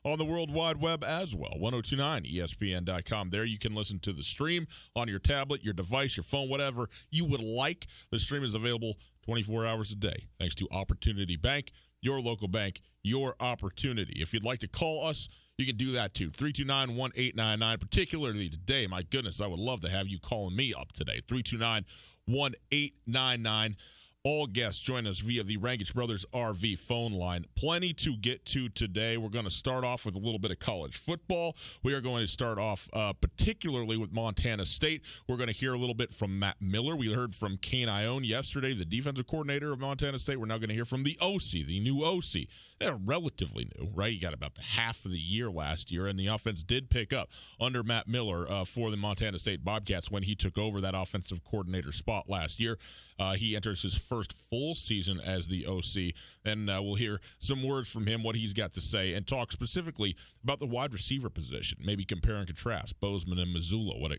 on the World Wide Web as well, 1029ESPN.com. There you can listen to the stream on your tablet, your device, your phone, whatever you would like. The stream is available 24 hours a day, thanks to Opportunity Bank, your local bank, your opportunity. If you'd like to call us, you can do that too. 329-1899. Particularly today, my goodness, I would love to have you calling me up today. 329-1899. All guests join us via the Rangich Brothers RV phone line. Plenty to get to today. We're going to start off with a little bit of college football. We are going to start off particularly with Montana State. We're going to hear a little bit from Matt Miller. We heard from Kane Ione yesterday, the defensive coordinator of Montana State. We're now going to hear from the OC, the new OC. They're relatively new, right? You got about the half of the year last year, and the offense did pick up under Matt Miller for the Montana State Bobcats when he took over that offensive coordinator spot last year. He enters his first full season as the OC, and we'll hear some words from him, what he's got to say, and talk specifically about the wide receiver position, maybe compare and contrast Bozeman and Missoula, what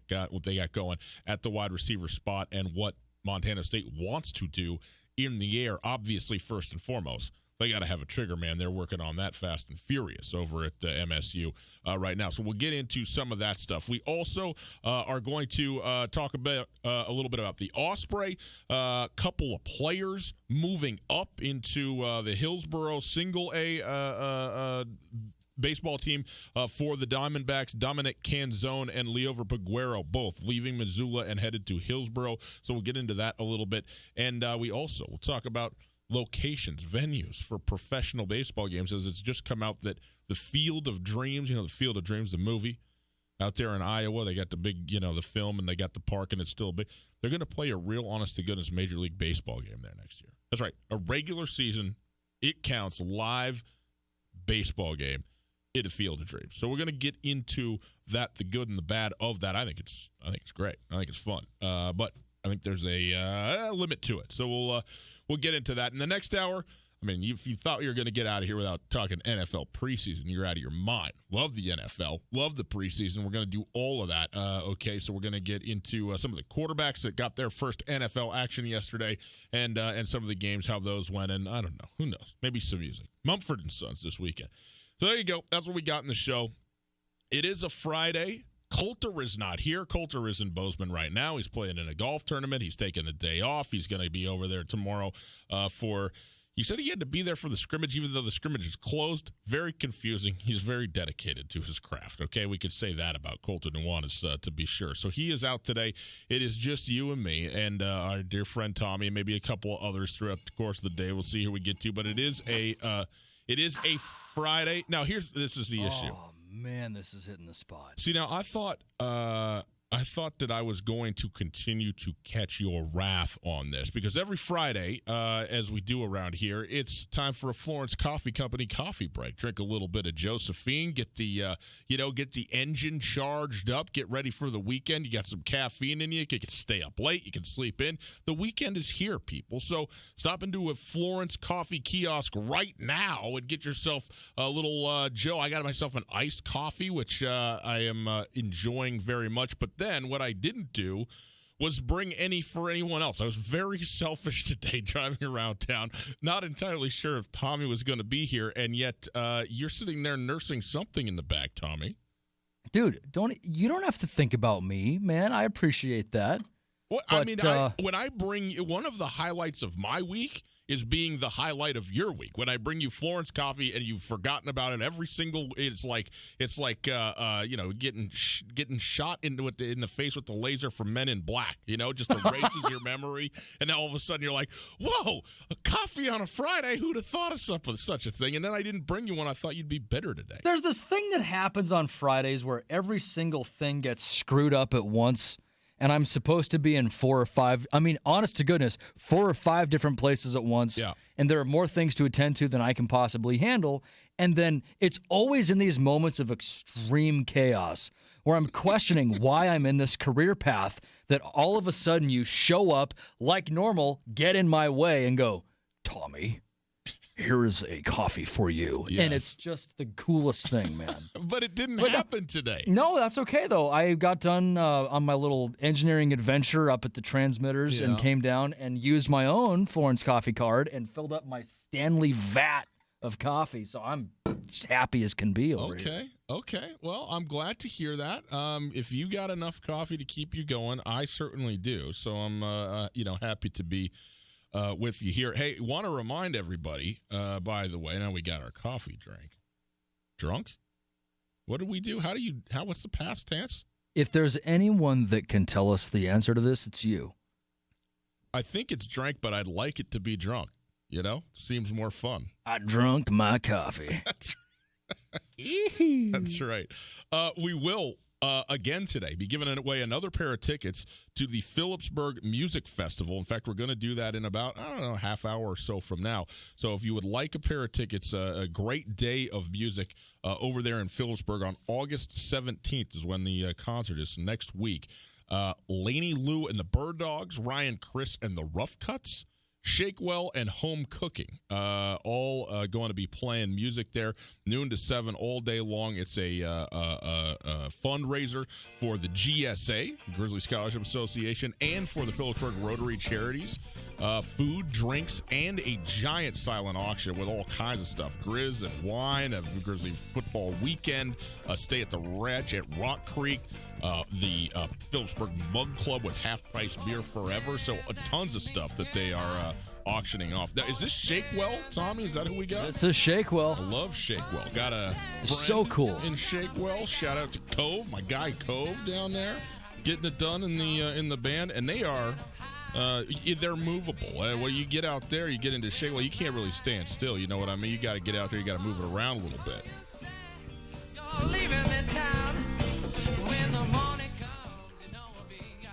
they got going at the wide receiver spot, and what Montana State wants to do in the air. Obviously, first and foremost, they got to have a trigger man. They're working on that fast and furious over at MSU right now. So we'll get into some of that stuff. We also are going to talk about a little bit about the Osprey, a couple of players moving up into the Hillsboro Single A baseball team for the Diamondbacks. Dominic Canzone and Leover Peguero both leaving Missoula and headed to Hillsboro. So we'll get into that a little bit. And we'll talk about locations, venues for professional baseball games, as it's just come out that the Field of Dreams, the Field of Dreams, the movie out there in Iowa, they got the big, the film, and they got the park, and it's still big. They're going to play a real honest-to-goodness Major League Baseball game there next year. That's right. A regular season, it counts, live baseball game at a Field of Dreams. So we're going to get into that, the good and the bad of that. I think it's great. I think it's fun. But I think there's a limit to it. So we'll get into that in the next hour. I mean, if you thought you were going to get out of here without talking NFL preseason, you're out of your mind. Love the NFL. Love the preseason. We're going to do all of that. Okay, so we're going to get into some of the quarterbacks that got their first NFL action yesterday and some of the games, how those went. And I don't know. Who knows? Maybe some music. Mumford & Sons this weekend. So there you go. That's what we got in the show. It is a Friday. Coulter is not here. Coulter is in Bozeman right now. He's playing in a golf tournament. He's taking a day off. He's going to be over there tomorrow he said he had to be there for the scrimmage, even though the scrimmage is closed. Very confusing. He's very dedicated to his craft. Okay, we could say that about Coulter Nuanez, to be sure. So he is out today. It is just you and me and our dear friend Tommy, and maybe a couple of others throughout the course of the day. We'll see who we get to, but it is a Friday. Now, this is the issue. Oh, man, this is hitting the spot. See, now, I thought that I was going to continue to catch your wrath on this, because every Friday, as we do around here, it's time for a Florence Coffee Company coffee break. Drink a little bit of Josephine, get the engine charged up, get ready for the weekend. You got some caffeine in you. You can stay up late. You can sleep in. The weekend is here, people. So stop into a Florence Coffee kiosk right now and get yourself a little Joe. I got myself an iced coffee, which I am enjoying very much. But then what I didn't do was bring any for anyone else. I was very selfish today driving around town, not entirely sure if Tommy was going to be here, and yet you're sitting there nursing something in the back, Tommy. Dude, you don't have to think about me, man. I appreciate that. Well, but, when I bring you, one of the highlights of my week is being the highlight of your week. When I bring you Florence Coffee and you've forgotten about it every single, it's like getting shot in the face with the laser from Men in Black. Just erases your memory, and then all of a sudden you're like, whoa, a coffee on a Friday? Who'd have thought of such a thing? And then I didn't bring you one. I thought you'd be bitter today. There's this thing that happens on Fridays where every single thing gets screwed up at once. And I'm supposed to be in 4 or 5, honest to goodness, 4 or 5 different places at once. Yeah. And there are more things to attend to than I can possibly handle. And then it's always in these moments of extreme chaos where I'm questioning why I'm in this career path that all of a sudden you show up like normal, get in my way, and go, Tommy, here's a coffee for you. Yes. And it's just the coolest thing, man. But it didn't happen today. No, that's okay, though. I got done on my little engineering adventure up at the transmitters and came down and used my own Florence Coffee card and filled up my Stanley vat of coffee, so I'm just happy as can be over here. Okay. Well, I'm glad to hear that. If you got enough coffee to keep you going, I certainly do. So I'm, happy to be with you here. Hey, want to remind everybody, by the way, now we got our coffee drunk. What do we do? What's the past tense? If there's anyone that can tell us the answer to this, it's you. I think it's drank, but I'd like it to be drunk. Seems more fun. I drunk my coffee. That's right. We will, again today, be giving away another pair of tickets to the Phillipsburg Music Festival. In fact, we're going to do that in about, half hour or so from now. So if you would like a pair of tickets, a great day of music over there in Phillipsburg on August 17th is when the concert is next week. Laney Lou and the Bird Dogs, Ryan Chris and the Rough Cuts, Shakewell and Home Cooking, all going to be playing music there, noon to 7 all day long. It's a fundraiser for the GSA, Grizzly Scholarship Association, and for the Phillipsburg Rotary Charities. Food, drinks, and a giant silent auction with all kinds of stuff. Grizz and wine, a Grizzly football weekend, a stay at the Ranch at Rock Creek, the Phillipsburg Mug Club with half-price beer forever. So tons of stuff that they are auctioning off. Now, is this Shakewell, Tommy? Is that who we got? This is Shakewell. I love Shakewell. Got a friend so cool in Shakewell. Shout out to Cove, my guy Cove down there, getting it done in the band, and they are. They're movable. When you get out there, you get into Shakewell, you can't really stand still. You know what I mean? You got to get out there. You got to move it around a little bit.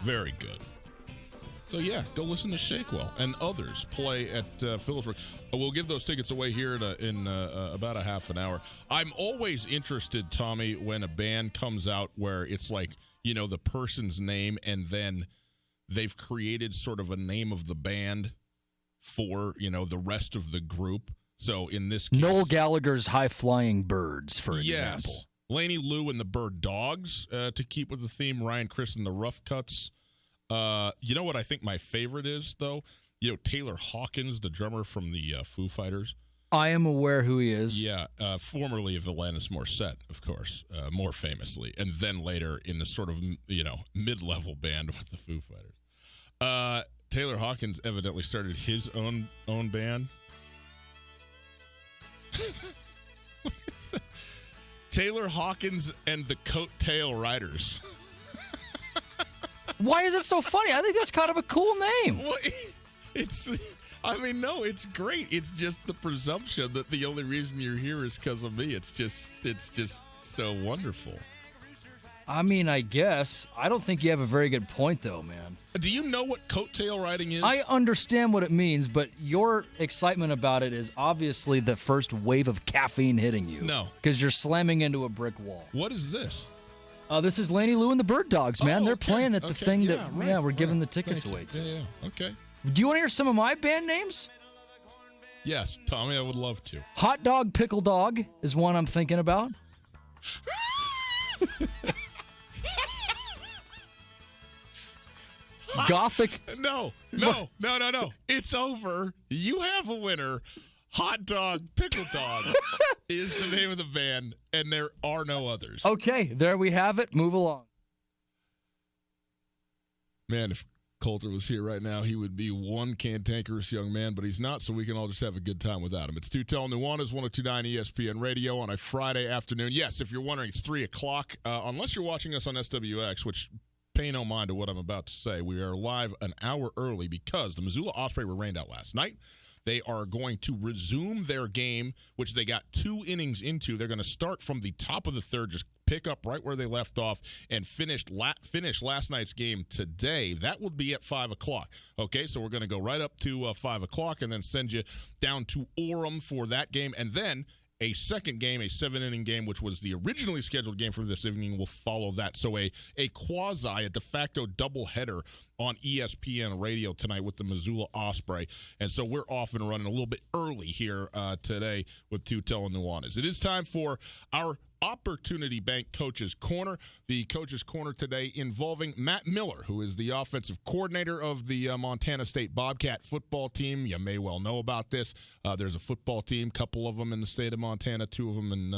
Very good. So, yeah, go listen to Shakewell and others play at Phillipsburg. We'll give those tickets away here in about a half an hour. I'm always interested, Tommy, when a band comes out where it's like, the person's name and then they've created sort of a name of the band for, the rest of the group. So in this case, Noel Gallagher's High Flying Birds, for example. Yes. Laney Lou and the Bird Dogs, to keep with the theme. Ryan Chris and the Rough Cuts. You know what I think my favorite is, though? Taylor Hawkins, the drummer from the Foo Fighters. I am aware who he is. Yeah, formerly of Alanis Morissette, of course, more famously. And then later in the sort of, mid-level band with the Foo Fighters. Taylor Hawkins evidently started his own band. What is that? Taylor Hawkins and the Coattail Riders. Why is it so funny? I think that's kind of a cool name. Well, it's great. It's just the presumption that the only reason you're here is because of me. It's just so wonderful. I mean, I guess. I don't think you have a very good point, though, man. Do you know what coattail riding is? I understand what it means, but your excitement about it is obviously the first wave of caffeine hitting you. No. Because you're slamming into a brick wall. What is this? This is Laney Lou and the Bird Dogs, man. They're playing at the thing we're giving the tickets Thank away to. Yeah, okay. Do you want to hear some of my band names? Yes, Tommy, I would love to. Hot Dog Pickle Dog is one I'm thinking about. Gothic. No. It's over. You have a winner. Hot Dog Pickle Dog is the name of the band, and there are no others. Okay, there we have it. Move along. Man, if Coulter was here right now, he would be one cantankerous young man, but he's not, so we can all just have a good time without him. It's Tutel Nuanez, 102.9 ESPN Radio on a Friday afternoon. Yes, if you're wondering, it's 3 o'clock. Unless you're watching us on SWX, which pay no mind to what I'm about to say. We are live an hour early because the Missoula Osprey were rained out last night. They are going to resume their game, which they got 2 innings into. They're going to start from the top of the third, just pick up right where they left off, and finish last night's game today. That will be at 5 o'clock. Okay, so we're going to go right up to 5 o'clock and then send you down to Orem for that game. And then a second game, a 7-inning game, which was the originally scheduled game for this evening, will follow that. So a de facto doubleheader on ESPN Radio tonight with the Missoula Osprey. And so we're off and running a little bit early here today with Tutel and Nuanez. It is time for our Opportunity Bank Coach's Corner. The Coach's Corner today involving Matt Miller, who is the offensive coordinator of the Montana State Bobcat football team. You may well know about this. There's a football team, couple of them in the state of Montana, two of them in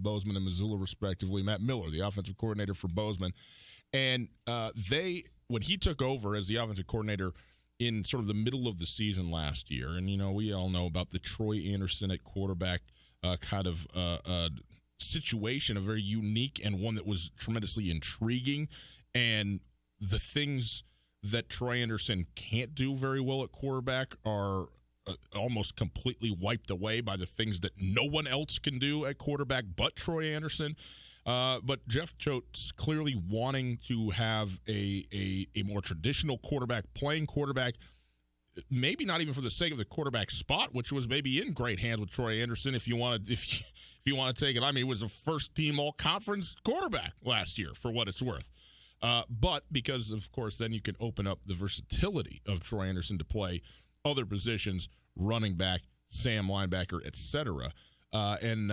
Bozeman and Missoula, respectively. Matt Miller, the offensive coordinator for Bozeman. And when he took over as the offensive coordinator in sort of the middle of the season last year, and, we all know about the Troy Anderson at quarterback situation, a very unique and one that was tremendously intriguing. And the things that Troy Anderson can't do very well at quarterback are almost completely wiped away by the things that no one else can do at quarterback but Troy Anderson. But Jeff Choate's clearly wanting to have a more traditional quarterback, playing quarterback, maybe not even for the sake of the quarterback spot, which was maybe in great hands with Troy Anderson. If you want to take it, I mean, he was a first-team all-conference quarterback last year, for what it's worth. But because, of course, then you can open up the versatility of Troy Anderson to play other positions, running back, Sam linebacker, etc., and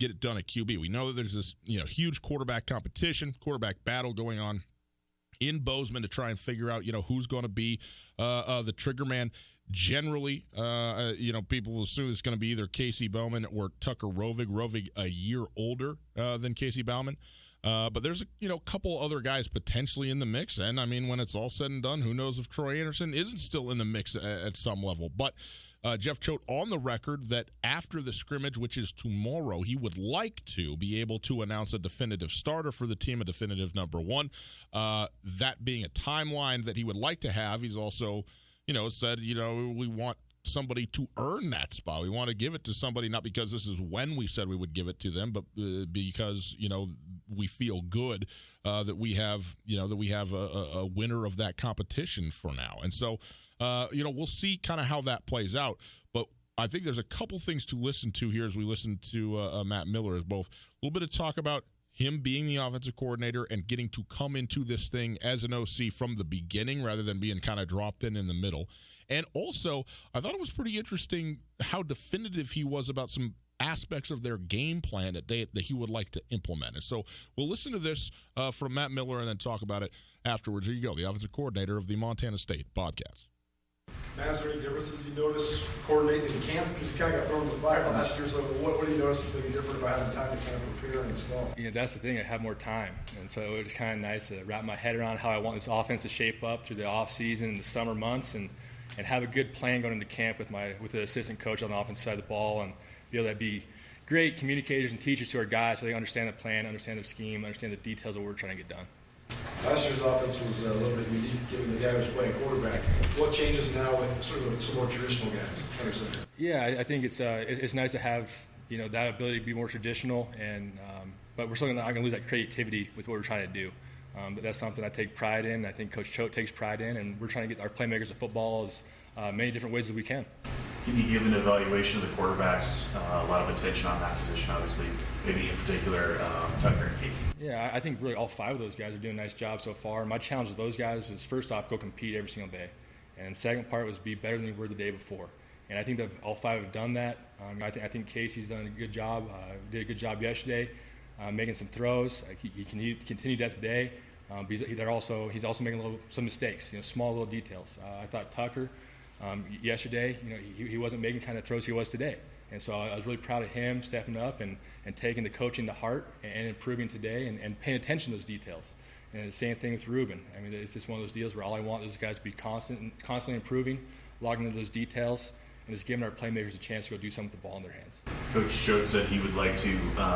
get it done at QB. We know that there's this huge quarterback competition, quarterback battle going on in Bozeman to try and figure out, who's going to be the trigger man. Generally, people assume it's going to be either Casey Bowman or Tucker Rovig. Rovig a year older than Casey Bowman. But there's a couple other guys potentially in the mix. And, I mean, when it's all said and done, who knows if Troy Anderson isn't still in the mix at some level. But Jeff Choate on the record that after the scrimmage, which is tomorrow, he would like to be able to announce a definitive starter for the team, a definitive number one. That being a timeline that he would like to have. He's also, said, we want somebody to earn that spot. We want to give it to somebody, not because this is when we said we would give it to them, but because, we feel good that we have, a winner of that competition for now. And so, we'll see kind of how that plays out. But I think there's a couple things to listen to here as we listen to Matt Miller, as both a little bit of talk about him being the offensive coordinator and getting to come into this thing as an OC from the beginning rather than being kind of dropped in the middle. And also, I thought it was pretty interesting how definitive he was about some aspects of their game plan that he would like to implement. And so we'll listen to this from Matt Miller and then talk about it afterwards. Here you go, the offensive coordinator of the Montana State Bobcats. Matt, is there any differences you notice coordinating in camp? Because you kind of got thrown in the fire last year. So what do you notice is maybe different about having time to kind of prepare and install? That's the thing. I have more time. And so it was kind of nice to wrap my head around how I want this offense to shape up through the off-season and the summer months and have a good plan going into camp with the assistant coach on the offensive side of the ball and be able to be great communicators and teachers to our guys so they understand the plan, understand the scheme, understand the details of what we're trying to get done. Last year's offense was a little bit unique given the guy who was playing quarterback. What changes now with sort of some more traditional guys? Yeah, I think it's nice to have that ability to be more traditional, but we're still not going to lose that creativity with what we're trying to do. But that's something I take pride in. I think Coach Choate takes pride in, and we're trying to get our playmakers of football as many different ways as we can. Can you give an evaluation of the quarterbacks? A lot of attention on that position, obviously, maybe in particular Tucker and Casey. Yeah, I think really all five of those guys are doing a nice job so far. My challenge with those guys is, first off, go compete every single day. And the second part was be better than we were the day before. And I think that all five have done that. I think Casey's done a good job, did a good job yesterday, making some throws. He continued that today. He's also making some mistakes, small little details. I thought Tucker, yesterday, he wasn't making kind of throws he was today. And so I was really proud of him stepping up and taking the coaching to heart and improving today and paying attention to those details. And the same thing with Ruben. I mean, it's just one of those deals where all I want those guys to be constantly improving, logging into those details, and just giving our playmakers a chance to go do something with the ball in their hands. Coach Choate said he would like to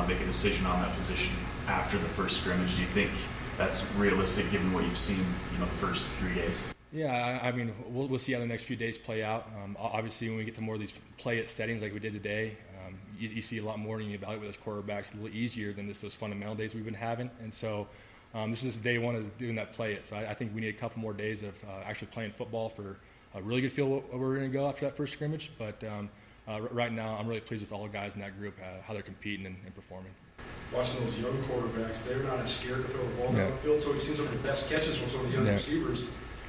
make a decision on that position after the first scrimmage. Do you think that's realistic given what you've seen, the first 3 days? Yeah, I mean, we'll see how the next few days play out. Obviously, when we get to more of these play-it settings like we did today, you see a lot more and you evaluate those quarterbacks a little easier than those fundamental days we've been having. And so this is day one of doing that play-it. So I think we need a couple more days of actually playing football for a really good feel where we're going to go after that first scrimmage. But right now, I'm really pleased with all the guys in that group, how they're competing and performing. Watching those young quarterbacks, they're not as scared to throw the ball Yeah. down the field. So we've seen some of the best catches from some of the young Yeah. receivers.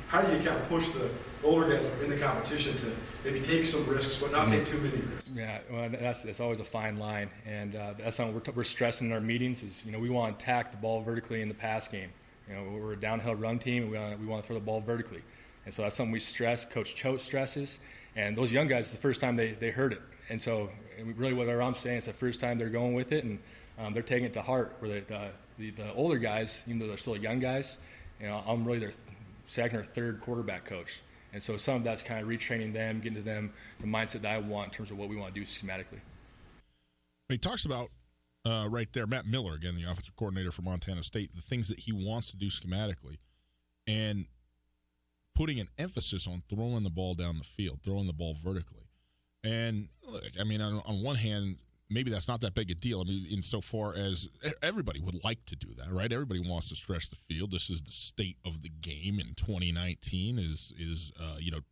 How do you kind of push the older guys that are in the competition to maybe take some risks, but not take too many risks? Yeah, well, that's always a fine line, and that's something we're stressing in our meetings. Is we want to attack the ball vertically in the pass game. We're a downhill run team, and we want to throw the ball vertically, and so that's something we stress. Coach Choate stresses, and those young guys, it's the first time they heard it, and so really what I'm saying, it's the first time they're going with it, and they're taking it to heart. Where the older guys, even though they're still young guys, I'm really their second or third quarterback coach. And so some of that's kind of retraining them, getting to them the mindset that I want in terms of what we want to do schematically. He talks about right there, Matt Miller, again, the offensive coordinator for Montana State, the things that he wants to do schematically and putting an emphasis on throwing the ball down the field, throwing the ball vertically. And, look, I mean, on one hand, maybe that's not that big a deal. I mean, insofar as everybody would like to do that, right? Everybody wants to stretch the field. This is the state of the game in 2019 is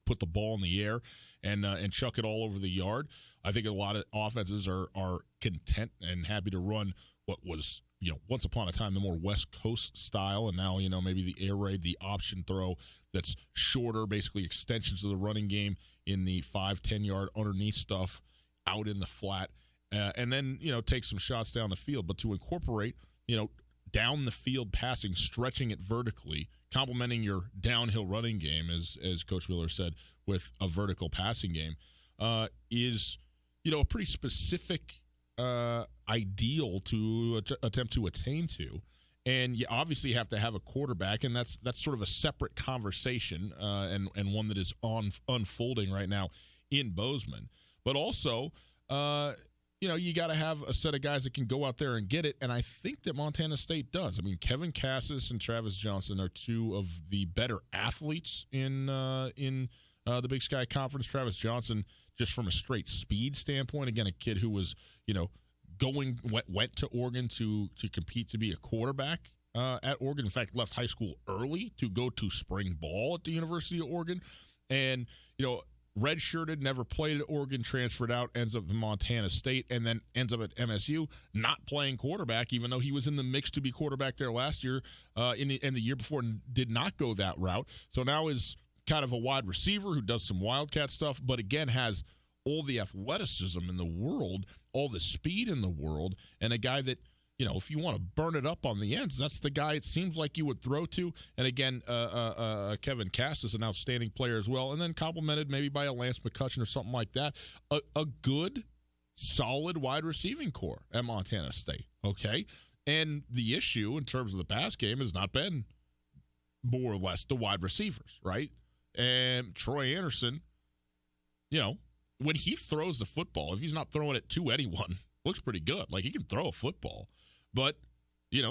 put the ball in the air and chuck it all over the yard. I think a lot of offenses are content and happy to run what was, once upon a time the more West Coast style, and now, maybe the air raid, the option throw that's shorter, basically extensions of the running game in the 5-10 yard underneath stuff out in the flat. And then, take some shots down the field. But to incorporate, down the field passing, stretching it vertically, complementing your downhill running game, as Coach Miller said, with a vertical passing game, is, a pretty specific ideal to attempt to attain to. And you obviously have to have a quarterback, and that's sort of a separate conversation and one that is unfolding right now in Bozeman. But also, you got to have a set of guys that can go out there and get it, and I think that Montana State does. I mean, Kevin Cassis and Travis Johnson are two of the better athletes in the Big Sky Conference. Travis Johnson, just from a straight speed standpoint, again, a kid who was, went to Oregon to compete to be a quarterback at Oregon. In fact, left high school early to go to spring ball at the University of Oregon, and redshirted, never played at Oregon, transferred out, ends up in Montana State, and then ends up at MSU, not playing quarterback, even though he was in the mix to be quarterback there last year and the year before, and did not go that route. So now is kind of a wide receiver who does some Wildcat stuff, but again has all the athleticism in the world, all the speed in the world, and a guy that, if you want to burn it up on the ends, that's the guy it seems like you would throw to. And again, Kevin Cass is an outstanding player as well, and then complemented maybe by a Lance McCutcheon or something like that. A good, solid wide receiving core at Montana State, okay? And the issue in terms of the pass game has not been more or less the wide receivers, right? And Troy Anderson, when he throws the football, if he's not throwing it to anyone, looks pretty good. Like, he can throw a football. But,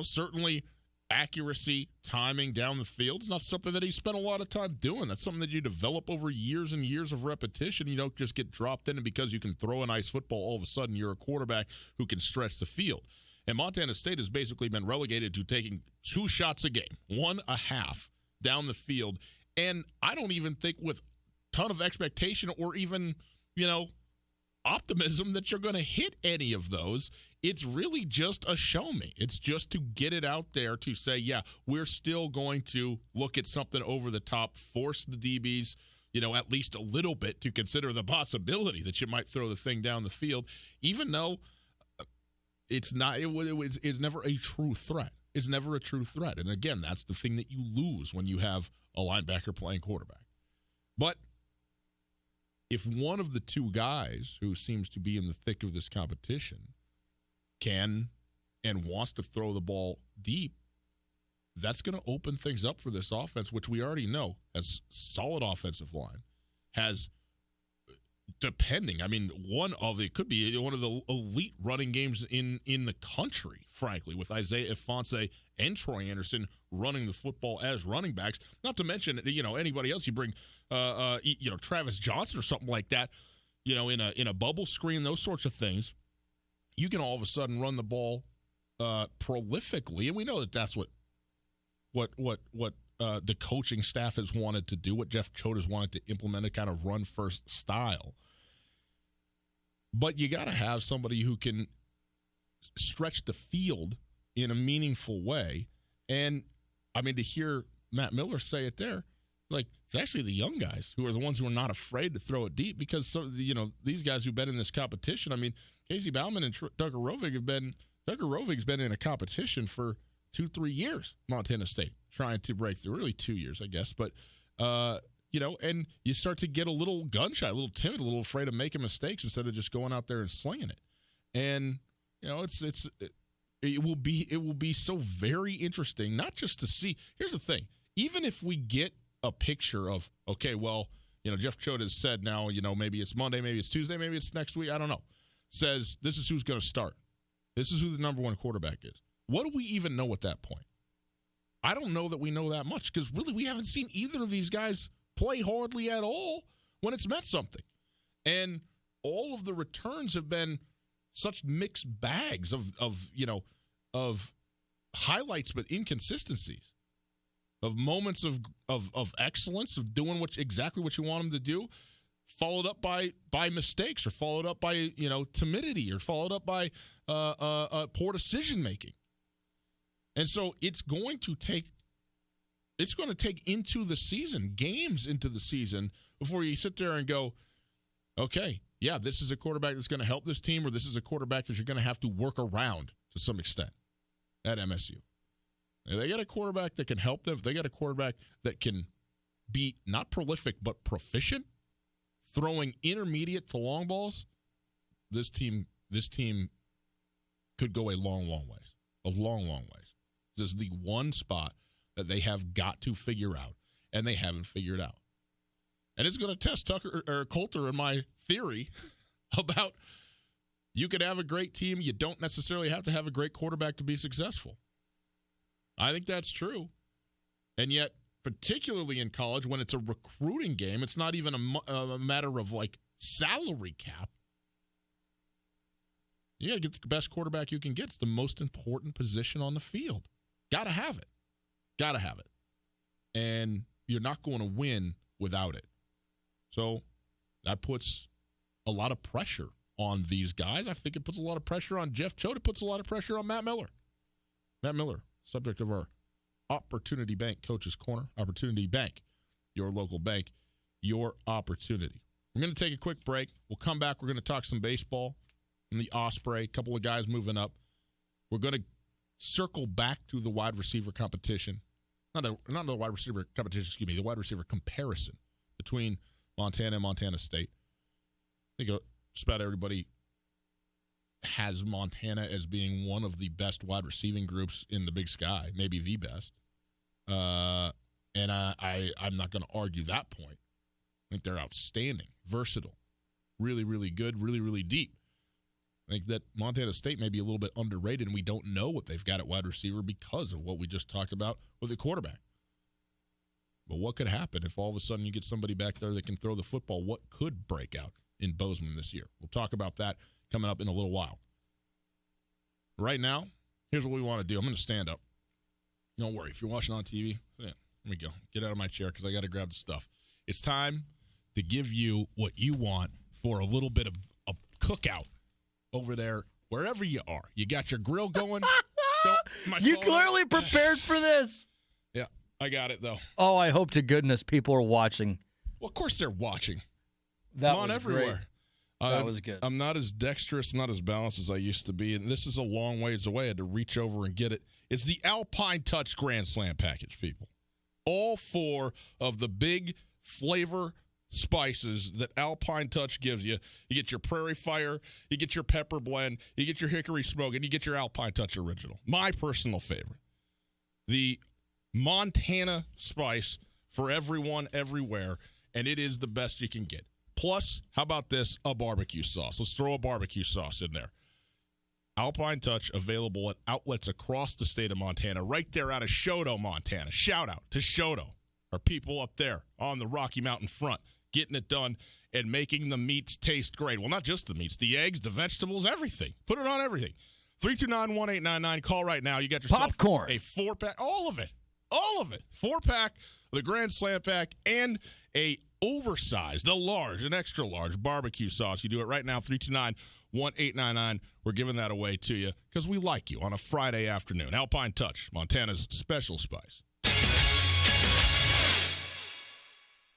certainly accuracy, timing down the field is not something that he spent a lot of time doing. That's something that you develop over years and years of repetition. You don't just get dropped in, and because you can throw a nice football, all of a sudden you're a quarterback who can stretch the field. And Montana State has basically been relegated to taking 2 shots a game, 1.5 down the field. And I don't even think with a ton of expectation or even, optimism that you're going to hit any of those. It's really just a show me. It's just to get it out there to say, yeah, we're still going to look at something over the top, force the DBs, at least a little bit to consider the possibility that you might throw the thing down the field, even though it's never a true threat. It's never a true threat. And again, that's the thing that you lose when you have a linebacker playing quarterback. But if one of the two guys who seems to be in the thick of this competition can and wants to throw the ball deep, that's going to open things up for this offense, which we already know has solid offensive line, has depending. I mean, it could be one of the elite running games in the country, frankly, with Isaiah Ifanse and Troy Anderson running the football as running backs. Not to mention, anybody else you bring, Travis Johnson or something like that, in a bubble screen, those sorts of things. You can all of a sudden run the ball prolifically, and we know that that's what the coaching staff has wanted to do, what Jeff Choate has wanted to implement, a kind of run-first style. But you got to have somebody who can stretch the field in a meaningful way. And, I mean, to hear Matt Miller say it there, like, it's actually the young guys who are the ones who are not afraid to throw it deep, because these guys who've been in this competition, I mean, Casey Bauman and Tucker Rovig's been in a competition for 2-3 years, Montana State, trying to break through, really 2 years, I guess. But, and you start to get a little gun-shy, a little timid, a little afraid of making mistakes instead of just going out there and slinging it. And, it will be so very interesting, not just to see. Here's the thing. Even if we get a picture of, okay, well, Jeff Choate has said now, maybe it's Monday, maybe it's Tuesday, maybe it's next week, I don't know, says this is who's going to start. This is who the number one quarterback is. What do we even know at that point? I don't know that we know that much, because really we haven't seen either of these guys play hardly at all when it's meant something. And all of the returns have been such mixed bags of highlights but inconsistencies, of moments of excellence, of doing exactly what you want them to do, followed up by mistakes, or followed up by timidity, or followed up by poor decision making. And so it's going to take into the season, games into the season, before you sit there and go, okay, yeah, this is a quarterback that's going to help this team, or this is a quarterback that you're going to have to work around to some extent at MSU. If they got a quarterback that can help them, if they got a quarterback that can be not prolific but proficient, throwing intermediate to long balls, this team could go a long, long ways. A long, long ways. This is the one spot that they have got to figure out, and they haven't figured out. And it's going to test Coulter and my theory about you could have a great team. You don't necessarily have to have a great quarterback to be successful. I think that's true. And yet, particularly in college, when it's a recruiting game, it's not even a matter of like salary cap. You got to get the best quarterback you can get. It's the most important position on the field. Got to have it. Got to have it. And you're not going to win without it. So that puts a lot of pressure on these guys. I think it puts a lot of pressure on Jeff Choate. It puts a lot of pressure on Matt Miller. Matt Miller, subject of our Opportunity Bank Coach's Corner. Opportunity Bank, your local bank, your opportunity. We're going to take a quick break. We'll come back. We're going to talk some baseball from the Osprey. A couple of guys moving up. We're going to circle back to the wide receiver competition. Not the wide receiver competition, the wide receiver comparison between Montana and Montana State. I think just about everybody has Montana as being one of the best wide receiving groups in the Big Sky, maybe the best. And I'm not going to argue that point. I think they're outstanding, versatile, really, really good, really, really deep. I think that Montana State may be a little bit underrated, and we don't know what they've got at wide receiver because of what we just talked about with the quarterback. But what could happen if all of a sudden you get somebody back there that can throw the football? What could break out in Bozeman this year? We'll talk about that coming up in a little while. Right now, here's what we want to do. I'm going to stand up. Don't worry. If you're watching on TV, let me go. Get out of my chair because I got to grab the stuff. It's time to give you what you want for a little bit of a cookout over there, wherever you are. You got your grill going. You clearly prepared for this. Yeah, I got it, though. Oh, I hope to goodness people are watching. Well, of course they're watching. That I'm on was everywhere. Great. That was good. I'm not as dexterous, not as balanced as I used to be, and this is a long ways away. I had to reach over and get it. It's the Alpine Touch Grand Slam package, people. All 4 of the big flavor spices that Alpine Touch gives you. You get your Prairie Fire, you get your Pepper Blend, you get your Hickory Smoke, and you get your Alpine Touch Original. My personal favorite. The Montana spice for everyone, everywhere, and it is the best you can get. Plus, how about this? A barbecue sauce. Let's throw a barbecue sauce in there. Alpine Touch available at outlets across the state of Montana, right there out of Shoto, Montana. Shout out to Shoto, our people up there on the Rocky Mountain front, getting it done and making the meats taste great. Well, not just the meats, the eggs, the vegetables, everything. Put it on everything. 329-1899. Call right now. You got yourself popcorn, a 4-pack, all of it. 4-pack, the Grand Slam pack, and a oversized, a large, an extra large barbecue sauce. You do it right now, 329-1899. We're giving that away to you because we like you on a Friday afternoon. Alpine Touch, Montana's special spice.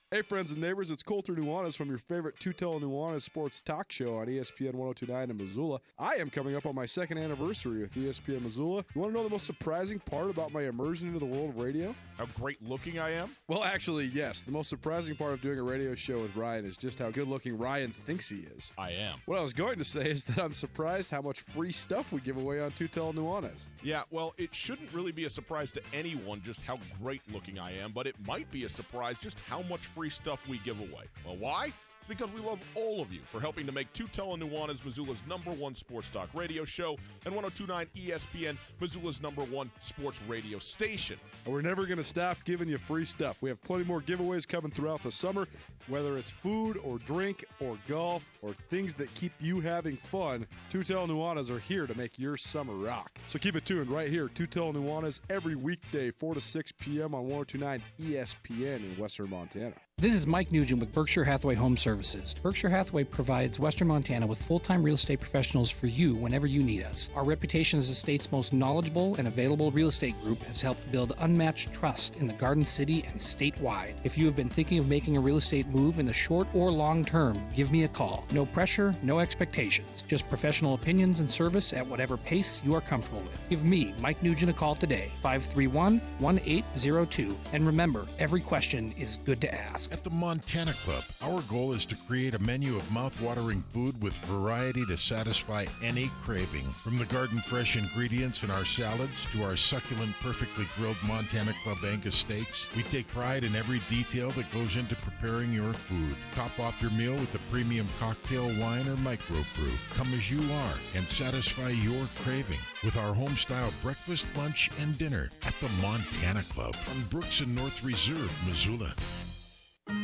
Hey, friends and neighbors, it's Colter Nuanez from your favorite Tutel Nuanez sports talk show on ESPN 1029 in Missoula. I am coming up on my second anniversary with ESPN Missoula. You want to know the most surprising part about my immersion into the world of radio? How great looking I am? Well, actually, yes. The most surprising part of doing a radio show with Ryan is just how good looking Ryan thinks he is. I am. What I was going to say is that I'm surprised how much free stuff we give away on Tutel Nuanez. Yeah, well, it shouldn't really be a surprise to anyone just how great looking I am, but it might be a surprise just how much free stuff we give away. Well, why? It's because we love all of you for helping to make Tutel Nuanez Missoula's #1 sports talk radio show and 1029 ESPN Missoula's #1 sports radio station. And we're never going to stop giving you free stuff. We have plenty more giveaways coming throughout the summer, whether it's food or drink or golf or things that keep you having fun. Tutel Nuanez are here to make your summer rock. So keep it tuned right here, Tutel Nuanez, every weekday, 4 to 6 p.m. on 1029 ESPN in Western Montana. This is Mike Nugent with Berkshire Hathaway Home Services. Berkshire Hathaway provides Western Montana with full-time real estate professionals for you whenever you need us. Our reputation as the state's most knowledgeable and available real estate group has helped build unmatched trust in the Garden City and statewide. If you have been thinking of making a real estate move in the short or long term, give me a call. No pressure, no expectations. Just professional opinions and service at whatever pace you are comfortable with. Give me, Mike Nugent, a call today, 531-1802. And remember, every question is good to ask. At the Montana Club, our goal is to create a menu of mouth-watering food with variety to satisfy any craving. From the garden fresh ingredients in our salads to our succulent, perfectly grilled Montana Club Angus steaks, we take pride in every detail that goes into preparing your food. Top off your meal with a premium cocktail, wine, or microbrew. Come as you are and satisfy your craving with our home-style breakfast, lunch, and dinner at the Montana Club on Brooks and North Reserve, Missoula.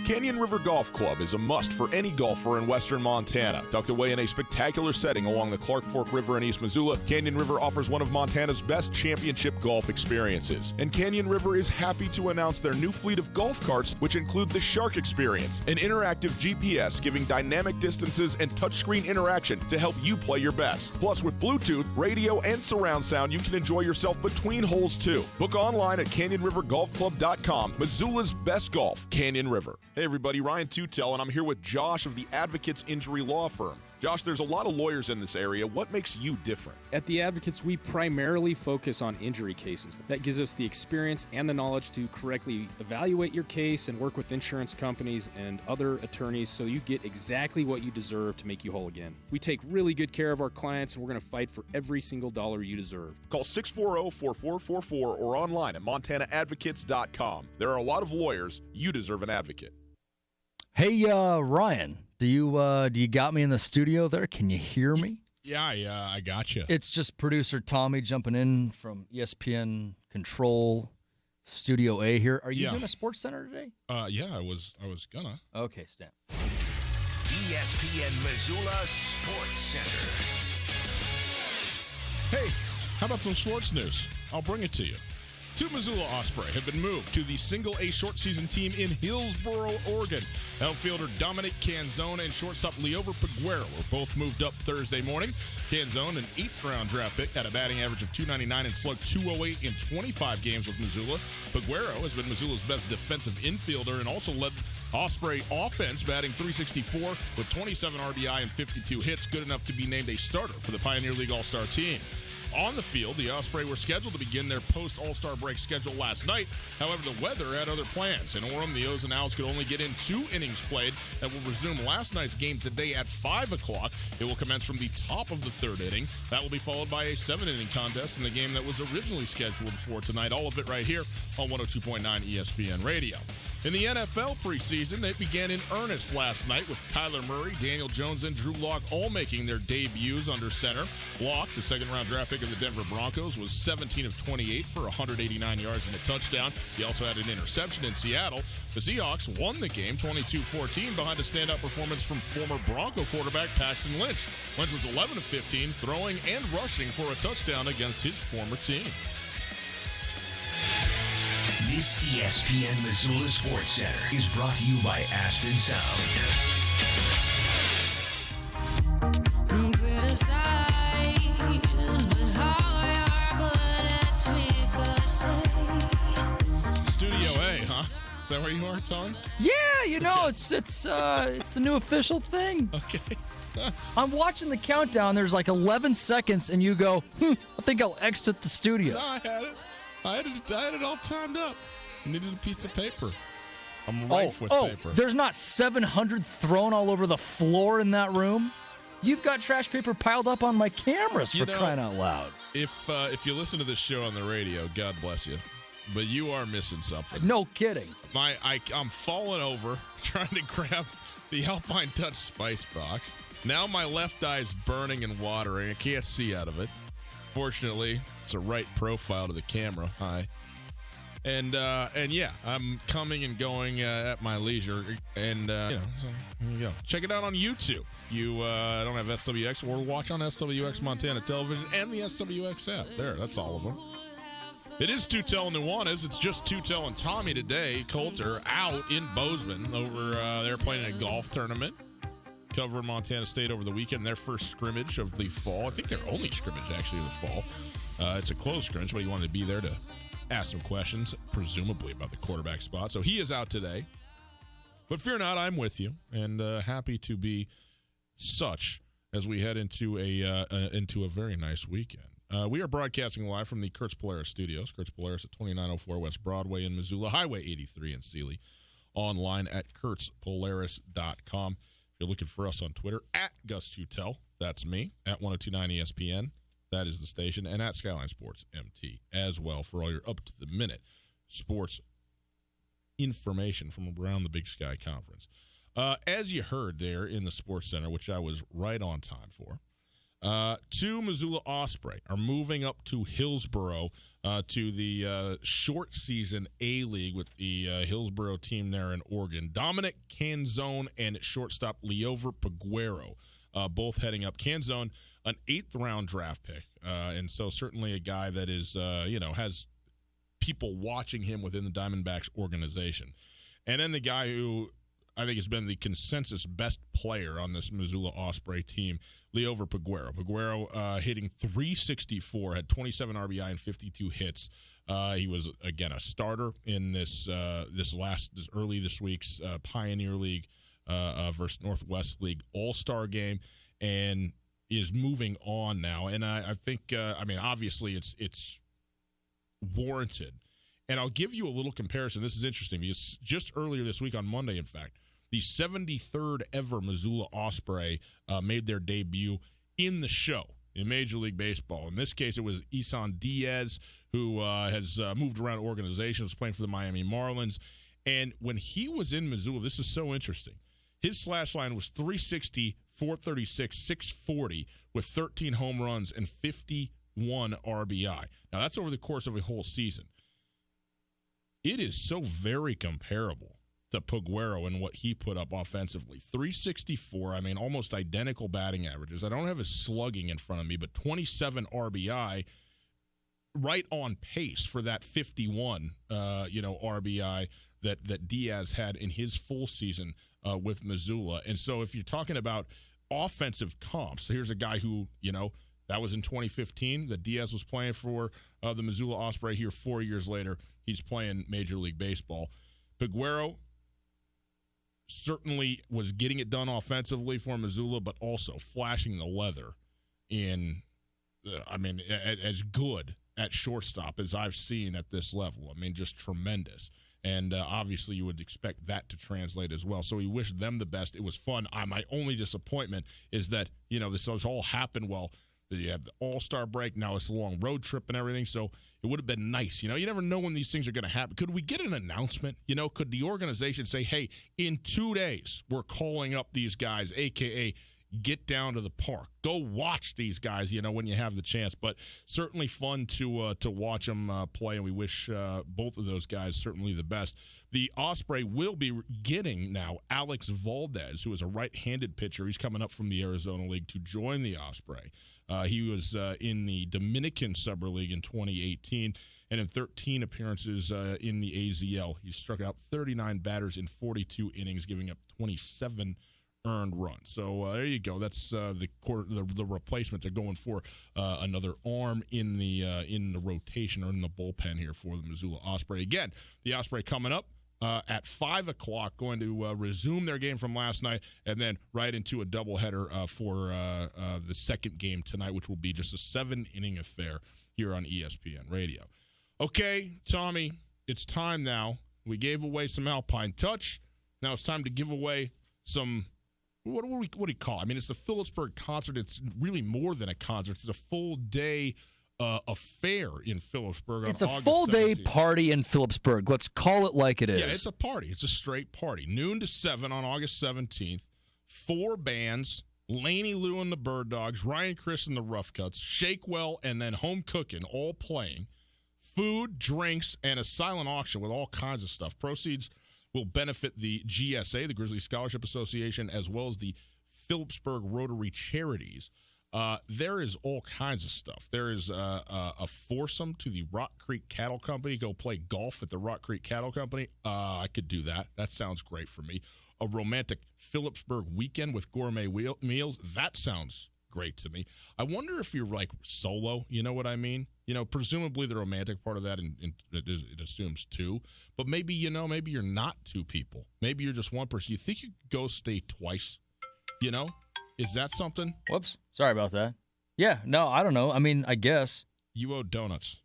Canyon River Golf Club is a must for any golfer in western Montana. Tucked away in a spectacular setting along the Clark Fork River in East Missoula, Canyon River offers one of Montana's best championship golf experiences. And Canyon River is happy to announce their new fleet of golf carts, which include the Shark Experience, an interactive GPS giving dynamic distances and touchscreen interaction to help you play your best. Plus, with Bluetooth, radio, and surround sound, you can enjoy yourself between holes too. Book online at CanyonRiverGolfClub.com. Missoula's best golf, Canyon River. Hey everybody, Ryan Tutel, and I'm here with Josh of the Advocates Injury Law Firm. Josh, there's a lot of lawyers in this area. What makes you different? At the Advocates, we primarily focus on injury cases. That gives us the experience and the knowledge to correctly evaluate your case and work with insurance companies and other attorneys so you get exactly what you deserve to make you whole again. We take really good care of our clients, and we're going to fight for every single dollar you deserve. Call 640-4444 or online at montanaadvocates.com. There are a lot of lawyers. You deserve an advocate. Hey, Ryan, do you got me in the studio there? Can you hear me? Yeah, I got you. It's just producer Tommy jumping in from ESPN Control Studio A here. Are you doing a Sports Center today? Yeah, I was gonna. Okay, Stan. ESPN Missoula Sports Center. Hey, how about some sports news? I'll bring it to you. Two Missoula Osprey have been moved to the single-A short season team in Hillsboro, Oregon. Outfielder Dominic Canzone and shortstop Leover Peguero were both moved up Thursday morning. Canzone, an 8th-round draft pick, had a batting average of .299 and slugged .208 in 25 games with Missoula. Peguero has been Missoula's best defensive infielder and also led Osprey offense, batting .364 with 27 RBI and 52 hits, good enough to be named a starter for the Pioneer League All-Star team. On the field, the Osprey were scheduled to begin their post-All-Star break schedule last night. However, the weather had other plans. In Orem, the O's and Owls could only get in 2 innings played that will resume last night's game today at 5 o'clock. It will commence from the top of the 3rd inning. That will be followed by a 7-inning contest in the game that was originally scheduled for tonight. All of it right here on 102.9 ESPN Radio. In the NFL preseason, it began in earnest last night with Kyler Murray, Daniel Jones, and Drew Lock all making their debuts under center. Lock, the 2nd-round draft pick of the Denver Broncos, was 17 of 28 for 189 yards and a touchdown. He also had an interception in Seattle. The Seahawks won the game 22-14 behind a standout performance from former Bronco quarterback Paxton Lynch. Lynch was 11 of 15, throwing and rushing for a touchdown against his former team. This ESPN Missoula Sports Center is brought to you by Aspen Sound. Studio A, huh? Is that where you are, Tony? Yeah, it's the new official thing. Okay. I'm watching the countdown. There's like 11 seconds, and you go, I think I'll exit the studio. No, I had it all timed up. I needed a piece of paper. I'm rife with paper. There's not 700 thrown all over the floor in that room. You've got trash paper piled up on my cameras for crying out loud. If you listen to this show on the radio, God bless you, but you are missing something. No kidding. I'm falling over trying to grab the Alpine Touch Spice Box. Now my left eye is burning and watering. I can't see out of it. Fortunately, it's a right profile to the camera. Hi. And yeah, I'm coming and going at my leisure. And, so here you go. Check it out on YouTube. If you don't have SWX, or watch on SWX Montana Television and the SWX app. There, that's all of them. It is Tutel and Nuanez. It's just Tutel and Tommy today. Coulter out in Bozeman over there playing a golf tournament. Covering Montana State over the weekend, their first scrimmage of the fall. I think their only scrimmage, actually, of the fall. It's a closed scrimmage, but he wanted to be there to ask some questions, presumably about the quarterback spot. So he is out today. But fear not, I'm with you, and happy to be such as we head into a very nice weekend. We are broadcasting live from the Kurtz Polaris studios. Kurtz Polaris at 2904 West Broadway in Missoula, Highway 83 in Sealy. Online at kurtzpolaris.com. If you're looking for us on Twitter, at Gus Tutel, that's me, at 1029 ESPN, that is the station, and at Skyline Sports MT as well for all your up-to-the-minute sports information from around the Big Sky Conference. As you heard there in the Sports Center, which I was right on time for, two Missoula Osprey are moving up to Hillsboro to the short season A-League with the Hillsboro team there in Oregon. Dominic Canzone and shortstop Leover Peguero both heading up. Canzone, an 8th-round draft pick, and so certainly a guy that is, has people watching him within the Diamondbacks organization. And then the guy who I think has been the consensus best player on this Missoula Osprey team, Leover Peguero. Peguero hitting .364, had 27 RBI and 52 hits. He was, again, a starter in this early this week's Pioneer League versus Northwest League All-Star game, and is moving on now. And I think, obviously it's warranted. And I'll give you a little comparison. This is interesting because just earlier this week on Monday, in fact, the 73rd ever Missoula Osprey made their debut in the show in Major League Baseball. In this case, it was Isan Diaz, who has moved around organizations, playing for the Miami Marlins. And when he was in Missoula, this is so interesting. His slash line was .360, .436, .640 with 13 home runs and 51 RBI. Now, that's over the course of a whole season. It is so very comparable to Peguero and what he put up offensively. .364, almost identical batting averages. I don't have his slugging in front of me, but 27 RBI, right on pace for that 51, RBI that Diaz had in his full season with Missoula. And so if you're talking about offensive comps, here's a guy who, that was in 2015 that Diaz was playing for the Missoula Osprey. Here 4 years later, he's playing Major League Baseball. Peguero certainly was getting it done offensively for Missoula, but also flashing the leather in, as good at shortstop as I've seen at this level. Just tremendous. And obviously you would expect that to translate as well. So we wish them the best. It was fun. My only disappointment is that, this has all happened while you have the All-Star break. Now it's a long road trip and everything. So it would have been nice. You never know when these things are going to happen. Could we get an announcement? Could the organization say, hey, in 2 days, we're calling up these guys, a.k.a. get down to the park. Go watch these guys, when you have the chance. But certainly fun to watch them play, and we wish both of those guys certainly the best. The Osprey will be getting now Alex Valdez, who is a right-handed pitcher. He's coming up from the Arizona League to join the Osprey. He was in the Dominican Summer League in 2018, and in 13 appearances in the AZL, he struck out 39 batters in 42 innings, giving up 27 earned runs. So there you go. That's the replacement. They're going for another arm in the rotation or in the bullpen here for the Missoula Osprey. Again, the Osprey coming up at 5 o'clock, going to resume their game from last night, and then right into a doubleheader for the second game tonight, which will be just a 7-inning affair here on ESPN Radio. Okay, Tommy, it's time now. We gave away some Alpine Touch. Now it's time to give away some. What do you call it? I mean, it's the Phillipsburg concert. It's really more than a concert. It's a full day affair in Phillipsburg. It's a full day party in Phillipsburg. Let's call it like it is. Yeah, it's a party. It's a straight party. Noon to 7 on August 17th. 4 bands: Laney Lou and the Bird Dogs, Ryan Chris and the Rough Cuts, Shakewell, and then Home Cookin' all playing. Food, drinks, and a silent auction with all kinds of stuff. Proceeds will benefit the GSA, the Grizzly Scholarship Association, as well as the Phillipsburg Rotary Charities. There is all kinds of stuff. There is a foursome to the Rock Creek Cattle Company. Go play golf at the Rock Creek Cattle Company. I could do that. That sounds great for me. A romantic Phillipsburg weekend with gourmet meals. That sounds great to me. I wonder if you're like solo, you know what I mean? You know, presumably the romantic part of that it assumes 2, but maybe, maybe you're not 2 people. Maybe you're just one person. You think you could go stay twice? You know? Is that something? Whoops. Sorry about that. Yeah, no, I don't know. I mean, I guess. You owe donuts.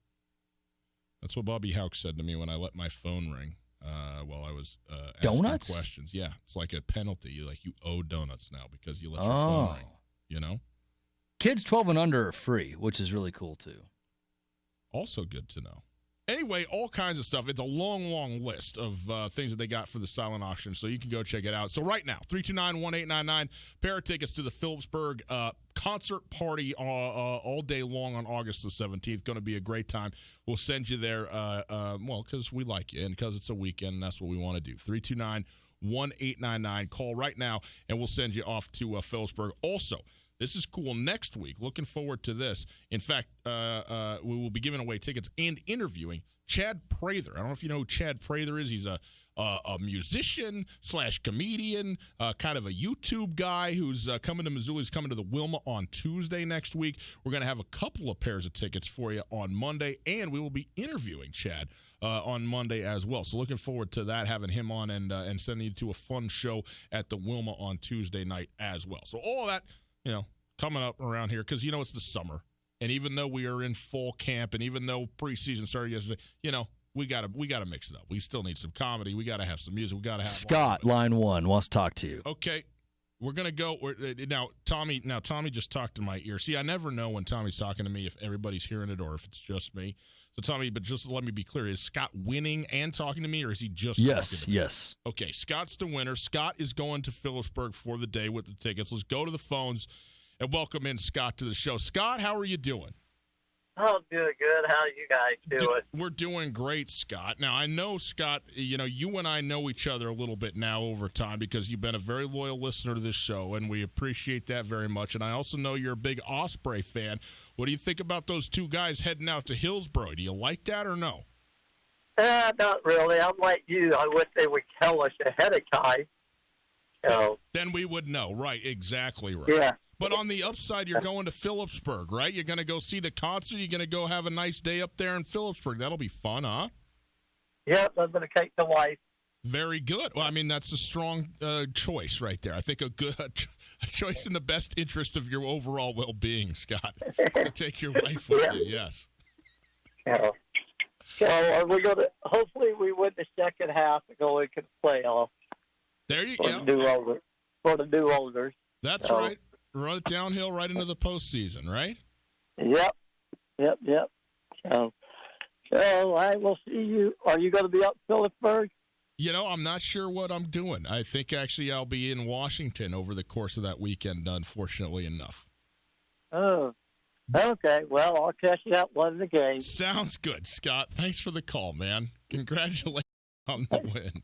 That's what Bobby Houck said to me when I let my phone ring while I was asking questions. Yeah, it's like a penalty. You owe donuts now because you let your phone ring, you know? Kids 12 and under are free, which is really cool, too. Also good to know. Anyway, all kinds of stuff. It's a long, long list of things that they got for the silent auction, so you can go check it out. So right now, 329-1899, pair of tickets to the Phillipsburg concert party all day long on August the 17th. Going to be a great time. We'll send you there, because we like you and because it's a weekend, and that's what we want to do. 329-1899. Call right now, and we'll send you off to Phillipsburg. Also, this is cool. Next week, looking forward to this. In fact, we will be giving away tickets and interviewing Chad Prather. I don't know if you know who Chad Prather is. He's a musician / comedian, kind of a YouTube guy who's coming to Missoula. He's coming to the Wilma on Tuesday next week. We're going to have a couple of pairs of tickets for you on Monday, and we will be interviewing Chad on Monday as well. So looking forward to that, having him on and sending you to a fun show at the Wilma on Tuesday night as well. So all of that, coming up around here, because, it's the summer. And even though we are in fall camp, and even though preseason started yesterday, we gotta mix it up. We still need some comedy. We gotta have some music. We gotta have Scott, line 1, wants to talk to you. Okay, we're gonna go now. Tommy just talked in my ear. See, I never know when Tommy's talking to me if everybody's hearing it or if it's just me. So Tommy, but just let me be clear: is Scott winning and talking to me, or is he just talking to me? Yes. Okay, Scott's the winner. Scott is going to Phillipsburg for the day with the tickets. Let's go to the phones and welcome in Scott to the show. Scott, how are you doing? Oh, doing good. How are you guys doing? We're doing great, Scott. Now, I know, Scott, you and I know each other a little bit now over time because you've been a very loyal listener to this show, and we appreciate that very much. And I also know you're a big Osprey fan. What do you think about those 2 guys heading out to Hillsboro? Do you like that or no? Not really. I'm like you. I wish they would tell us ahead of time. Then we would know. Right, exactly right. Yeah. But on the upside, you're going to Phillipsburg, right? You're going to go see the concert. You're going to go have a nice day up there in Phillipsburg. That'll be fun, huh? Yep, I'm going to take the wife. Very good. Well, I mean, that's a strong choice right there. I think a choice in the best interest of your overall well-being, Scott, is to take your wife with you, yes. Yeah. So are we going to – hopefully we win the second half and go into the playoffs. There you go. For the new owners. That's right. Run it downhill right into the postseason, right? Yep. So I will see you. Are you going to be up Phillipsburg? I'm not sure what I'm doing. I think actually I'll be in Washington over the course of that weekend, unfortunately enough. Oh, okay. Well, I'll catch you out one of the games. Sounds good, Scott. Thanks for the call, man. Congratulations on the win.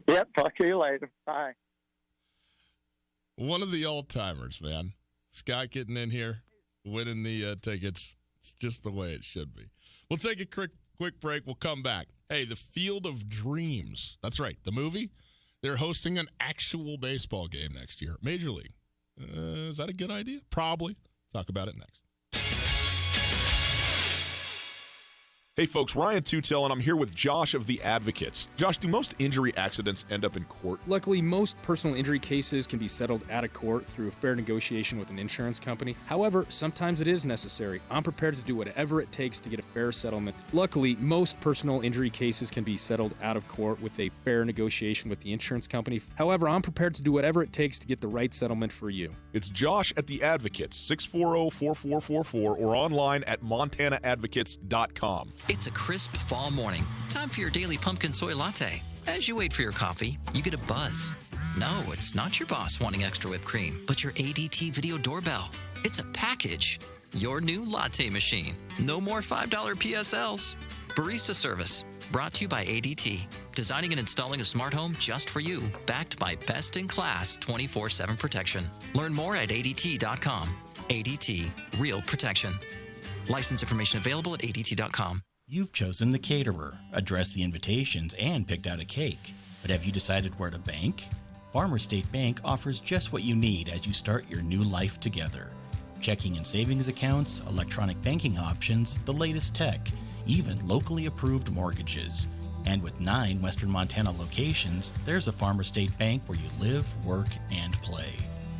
Yep. Talk to you later. Bye. One of the old-timers, man. Scott getting in here winning the tickets. It's just the way it should be. We'll take a quick break. We'll come back. Hey, the Field of Dreams. That's right. The movie. They're hosting an actual baseball game next year. Major League. Is that a good idea? Probably. Talk about it next. Hey folks, Ryan Tutel, and I'm here with Josh of The Advocates. Josh, do most injury accidents end up in court? Luckily, most personal injury cases can be settled out of court through a fair negotiation with an insurance company. However, sometimes it is necessary. I'm prepared to do whatever it takes to get a fair settlement. Luckily, most personal injury cases can be settled out of court with a fair negotiation with the insurance company. However, I'm prepared to do whatever it takes to get the right settlement for you. It's Josh at The Advocates, 640-4444, or online at montanaadvocates.com. It's a crisp fall morning. Time for your daily pumpkin soy latte. As you wait for your coffee, you get a buzz. No, it's not your boss wanting extra whipped cream, but your ADT video doorbell. It's a package. Your new latte machine. No more $5 PSLs. Barista service. Brought to you by ADT. Designing and installing a smart home just for you. Backed by best-in-class 24/7 protection. Learn more at ADT.com. ADT. Real protection. License information available at ADT.com. You've chosen the caterer, addressed the invitations, and picked out a cake. But have you decided where to bank? Farmers State Bank offers just what you need as you start your new life together. Checking and savings accounts, electronic banking options, the latest tech, even locally approved mortgages. And with 9 Western Montana locations, there's a Farmers State Bank where you live, work, and play.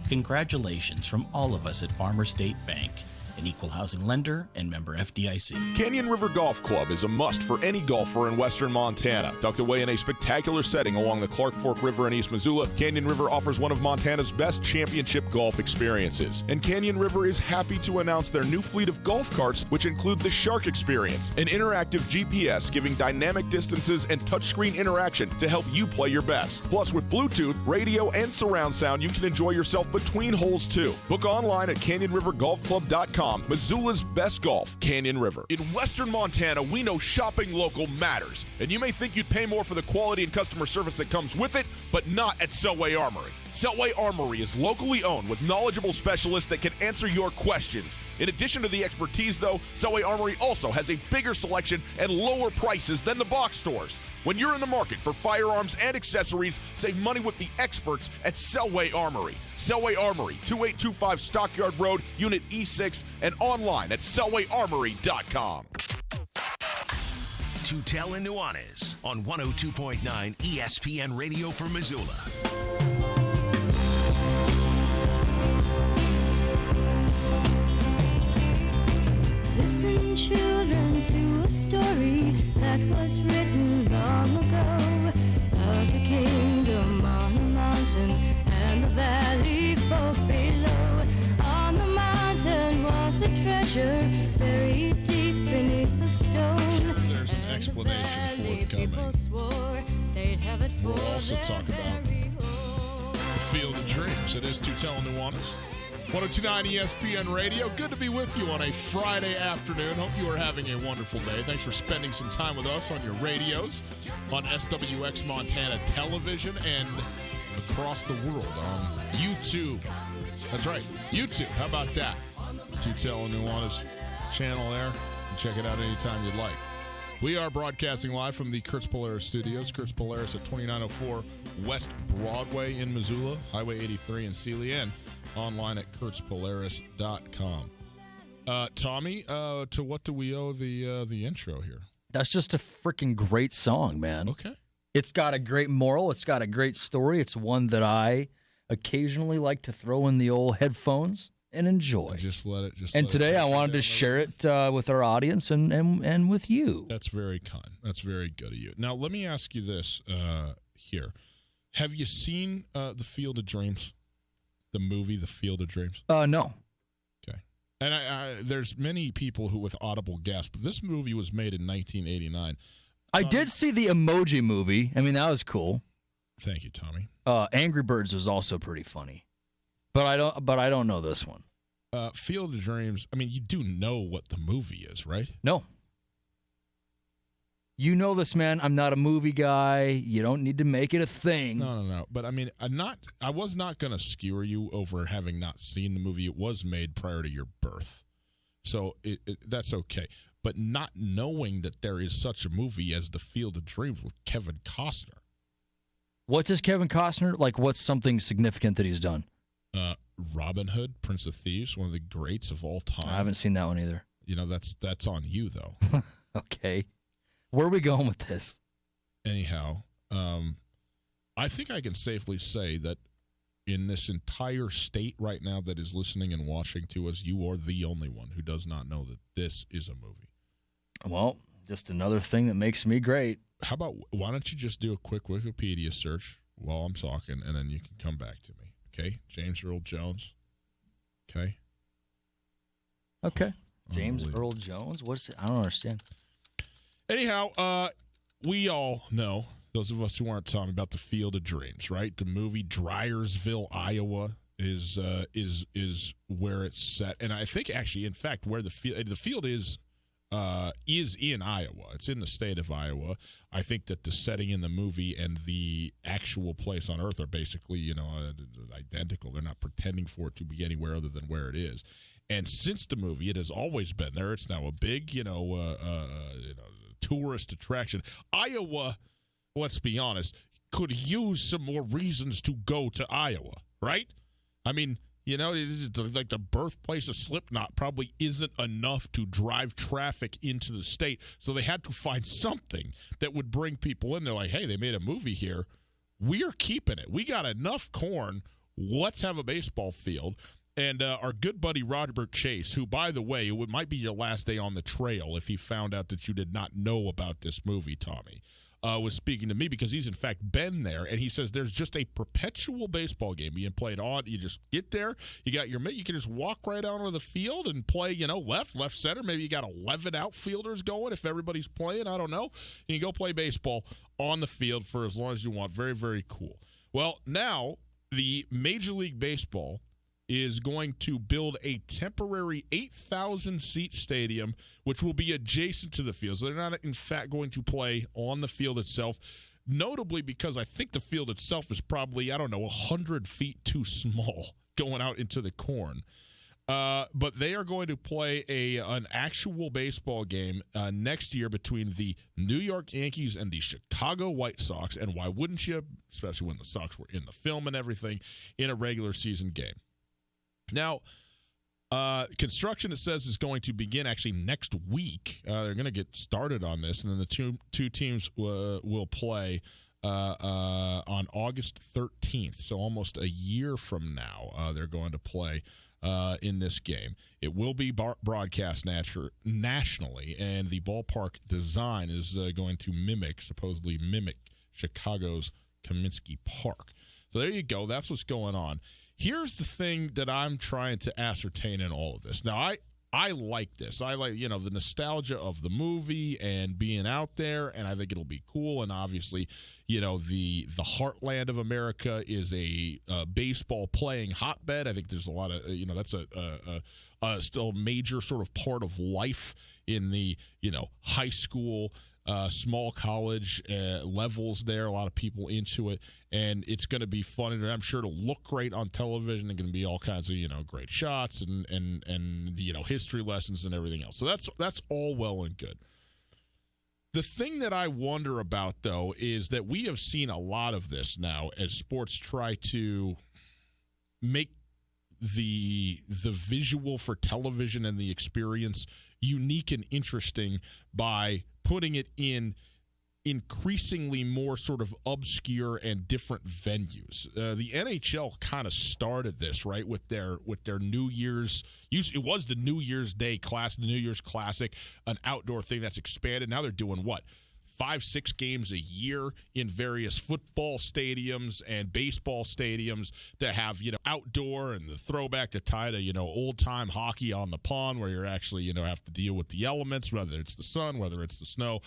Congratulations from all of us at Farmers State Bank, an equal housing lender and member FDIC. Canyon River Golf Club is a must for any golfer in western Montana. Tucked away in a spectacular setting along the Clark Fork River in East Missoula, Canyon River offers one of Montana's best championship golf experiences. And Canyon River is happy to announce their new fleet of golf carts, which include the Shark Experience, an interactive GPS giving dynamic distances and touchscreen interaction to help you play your best. Plus, with Bluetooth, radio, and surround sound, you can enjoy yourself between holes too. Book online at canyonrivergolfclub.com. Missoula's best golf, Canyon River. In western Montana, we know shopping local matters. And you may think you'd pay more for the quality and customer service that comes with it, but not at Selway Armory. Selway Armory is locally owned with knowledgeable specialists that can answer your questions. In addition to the expertise, though, Selway Armory also has a bigger selection and lower prices than the box stores. When you're in the market for firearms and accessories, save money with the experts at Selway Armory. Selway Armory, 2825 Stockyard Road, Unit E6, and online at selwayarmory.com. Tutel and Nuanez on 102.9 ESPN Radio for Missoula. Listen, children, to a story that was written long ago of the kingdom on the mountain and the valley both below. On the mountain was a treasure buried deep beneath the stone. There's an explanation forthcoming. We'll also talk about the Field of Dreams. It is Tutel and Nuanez. 102.9 ESPN Radio. Good to be with you on a Friday afternoon. Hope you are having a wonderful day. Thanks for spending some time with us on your radios, on SWX Montana Television, and across the world on YouTube. That's right, YouTube. How about that? Tutel and Nuanez channel there. Check it out anytime you'd like. We are broadcasting live from the Kurtz Polaris studios. Kurtz Polaris at 2904 West Broadway in Missoula, Highway 83 in Sealy, and online at kurtzpolaris.com. Tommy, to what do we owe the intro here? That's just a freaking great song, man. Okay. It's got a great moral. It's got a great story. It's one that I occasionally like to throw in the old headphones and enjoy. And just let it. And today I wanted to share it with our audience and with you. That's very kind. That's very good of you. Now, let me ask you this here. Have you seen The Field of Dreams? The movie, The Field of Dreams? No. Okay. And there's many people who with audible gasp, but this movie was made in 1989. I did see the Emoji Movie. I mean, that was cool. Thank you, Tommy. Angry Birds was also pretty funny. But I don't know this one. Field of Dreams, I mean, you do know what the movie is, right? No. You know this, man. I'm not a movie guy. You don't need to make it a thing. No. But I mean, I was not going to skewer you over having not seen the movie. It was made prior to your birth. So that's okay. But not knowing that there is such a movie as The Field of Dreams with Kevin Costner. What does Kevin Costner, like, what's something significant that he's done? Robin Hood, Prince of Thieves, one of the greats of all time. I haven't seen that one either. That's on you, though. Okay. Where are we going with this? Anyhow, I think I can safely say that in this entire state right now that is listening and watching to us, you are the only one who does not know that this is a movie. Well, just another thing that makes me great. How about, why don't you just do a quick Wikipedia search while I'm talking, and then you can come back to me, okay? James Earl Jones, okay? Okay. James Earl Jones? What's it? I don't understand. Anyhow, we all know, those of us who aren't talking about The Field of Dreams, right? The movie Dryersville, Iowa is where it's set, and I think actually, in fact, where the field is in Iowa. It's in the state of Iowa. I think that the setting in the movie and the actual place on Earth are basically, identical. They're not pretending for it to be anywhere other than where it is. And since the movie, it has always been there. It's now a big, tourist attraction. Iowa, let's be honest, could use some more reasons to go to Iowa, right? I mean, it's like the birthplace of Slipknot probably isn't enough to drive traffic into the state. So they had to find something that would bring people in. They're like, hey, they made a movie here. We're keeping it. We got enough corn. Let's have a baseball field. And our good buddy Robert Chase, who, by the way, it might be your last day on the trail if he found out that you did not know about this movie, Tommy, was speaking to me because he's, in fact, been there. And he says there's just a perpetual baseball game being played on. You just get there. You got your mitt. You can just walk right out onto the field and play, left center. Maybe you got 11 outfielders going if everybody's playing. I don't know. You can go play baseball on the field for as long as you want. Very, very cool. Well, now the Major League Baseball is going to build a temporary 8,000-seat stadium, which will be adjacent to the field. So they're not, in fact, going to play on the field itself, notably because I think the field itself is probably, 100 feet too small going out into the corn. But they are going to play an actual baseball game next year between the New York Yankees and the Chicago White Sox. And why wouldn't you, especially when the Sox were in the film and everything, in a regular season game? Now, construction, it says, is going to begin actually next week. They're going to get started on this, and then the two teams will play on August 13th, so almost a year from now. They're going to play in this game. It will be broadcast nationally, and the ballpark design is going to supposedly mimic Chicago's Comiskey Park. So there you go. That's what's going on. Here's the thing that I'm trying to ascertain in all of this. Now, I like this. I like, the nostalgia of the movie and being out there, and I think it'll be cool. And obviously, the heartland of America is a baseball playing hotbed. I think there's a lot of, that's a still major sort of part of life in the, high school, small college levels there. A lot of people into it, and it's going to be fun, and I'm sure it'll look great on television. There's going to be all kinds of great shots and history lessons and everything else. So that's all well and good. The thing that I wonder about, though, is that we have seen a lot of this now as sports try to make the visual for television and the experience unique and interesting by putting it in increasingly more sort of obscure and different venues. The NHL kind of started this, right, with their New Year's. It was the New Year's Day class, the New Year's Classic, an outdoor thing that's expanded. Now they're doing what? 5-6 games a year in various football stadiums and baseball stadiums to have, outdoor, and the throwback to tie to, old-time hockey on the pond where you're actually, have to deal with the elements, whether it's the sun, whether it's the snow,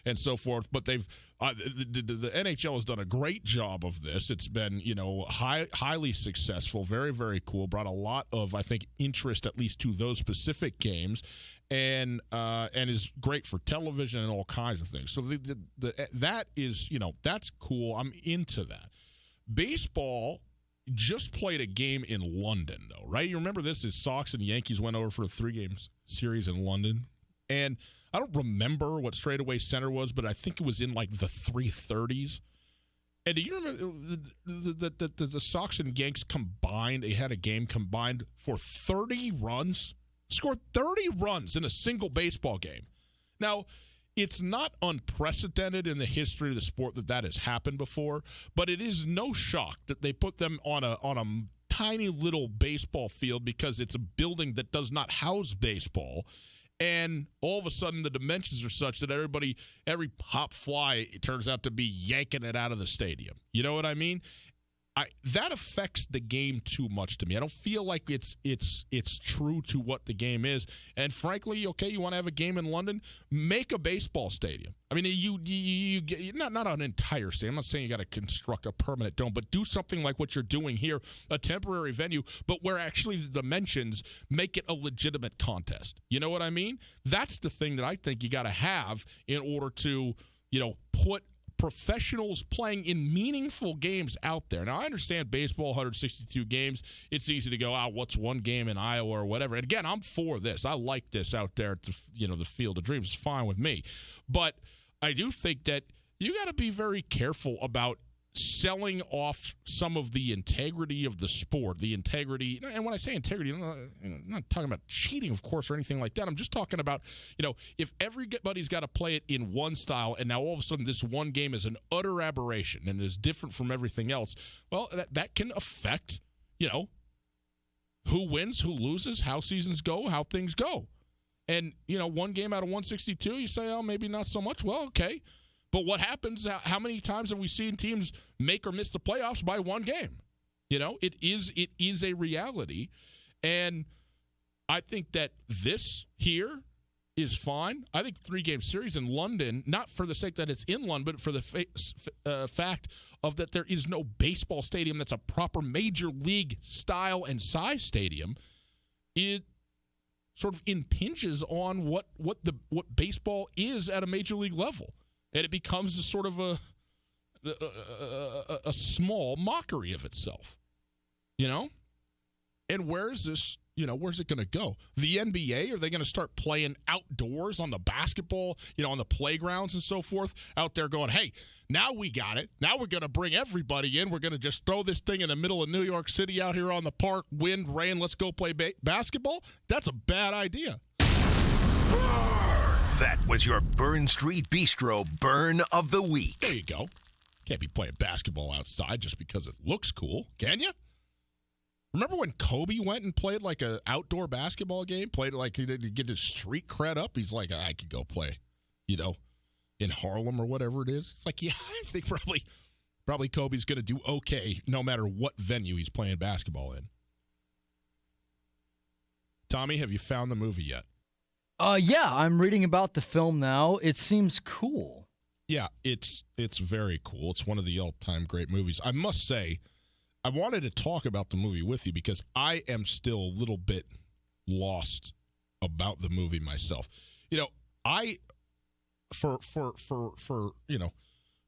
and so forth. But they've the NHL has done a great job of this. It's been, highly successful, very, very cool, brought a lot of, I think, interest at least to those specific games. And is great for television and all kinds of things. So that is, that's cool. I'm into that. Baseball just played a game in London, though, right? You remember this? Is Sox and Yankees went over for 3 games series in London, and I don't remember what straightaway center was, but I think it was in like the 330s. And do you remember the Sox and Yanks combined? They had a game combined for 30 runs, scored 30 runs in a single baseball game. Now, it's not unprecedented in the history of the sport that has happened before, but it is no shock that they put them on a tiny little baseball field because it's a building that does not house baseball. And all of a sudden, the dimensions are such that every hop fly, it turns out to be yanking it out of the stadium. You know what I mean? That affects the game too much to me. I don't feel like it's true to what the game is. And frankly, okay, you want to have a game in London, make a baseball stadium. I mean, you not an entire stadium. I'm not saying you got to construct a permanent dome, but do something like what you're doing here, a temporary venue, but where actually the dimensions make it a legitimate contest. You know what I mean? That's the thing that I think you got to have in order to, put professionals playing in meaningful games out there. Now, I understand baseball, 162 games. It's easy to go, what's one game in Iowa or whatever. And again, I'm for this. I like this out there at the Field of Dreams. It's fine with me. But I do think that you got to be very careful about selling off some of the integrity of the sport, the integrity. And when I say integrity, I'm not talking about cheating, of course, or anything like that. I'm just talking about, if everybody's got to play it in one style and now all of a sudden this one game is an utter aberration and is different from everything else, well, that can affect, who wins, who loses, how seasons go, how things go. And, one game out of 162, you say, oh, maybe not so much. Well, okay. But what happens, how many times have we seen teams make or miss the playoffs by one game? It is a reality. And I think that this here is fine. I think 3-game series in London, not for the sake that it's in London, but for the fact of that there is no baseball stadium that's a proper major league style and size stadium, it sort of impinges on what baseball is at a major league level. And it becomes a sort of a small mockery of itself, And where is this, where's it going to go? The NBA, are they going to start playing outdoors on the basketball, on the playgrounds and so forth, out there going, hey, now we got it. Now we're going to bring everybody in. We're going to just throw this thing in the middle of New York City out here on the park, wind, rain, let's go play basketball? That's a bad idea. That was your Burn Street Bistro Burn of the Week. There you go. Can't be playing basketball outside just because it looks cool, can you? Remember when Kobe went and played like an outdoor basketball game? Played like he did get his street cred up. He's like, I could go play, in Harlem or whatever it is. It's like, yeah, I think probably Kobe's going to do okay no matter what venue he's playing basketball in. Tommy, have you found the movie yet? Yeah, I'm reading about the film now. It seems cool. Yeah, it's very cool. It's one of the all-time great movies. I must say, I wanted to talk about the movie with you because I am still a little bit lost about the movie myself. For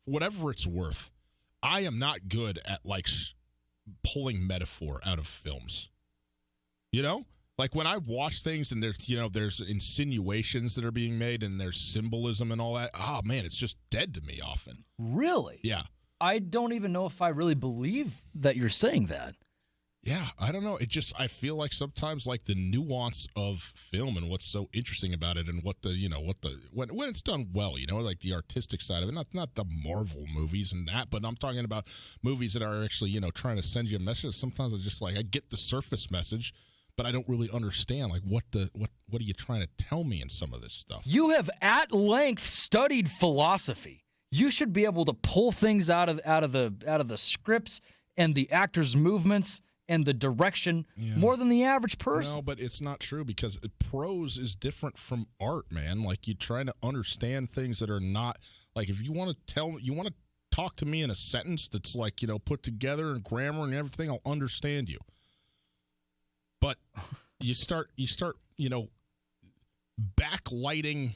whatever it's worth, I am not good at pulling metaphor out of films. Like when I watch things and there's insinuations that are being made and there's symbolism and all that, oh man, it's just dead to me often. Really? Yeah. I don't even know if I really believe that you're saying that. Yeah, I don't know. I feel like sometimes the nuance of film and what's so interesting about it and when it's done well, like the artistic side of it, not the Marvel movies and that, but I'm talking about movies that are actually, trying to send you a message. Sometimes it's just I get the surface message, but I don't really understand what are you trying to tell me in some of this stuff. You have at length studied philosophy. You should be able to pull things out of the scripts and the actors' movements and the direction more than the average person. No, but it's not true because prose is different from art, man. You're trying to understand things that are not if you want to talk to me in a sentence that's put together and grammar and everything, I'll understand you. But you start, backlighting,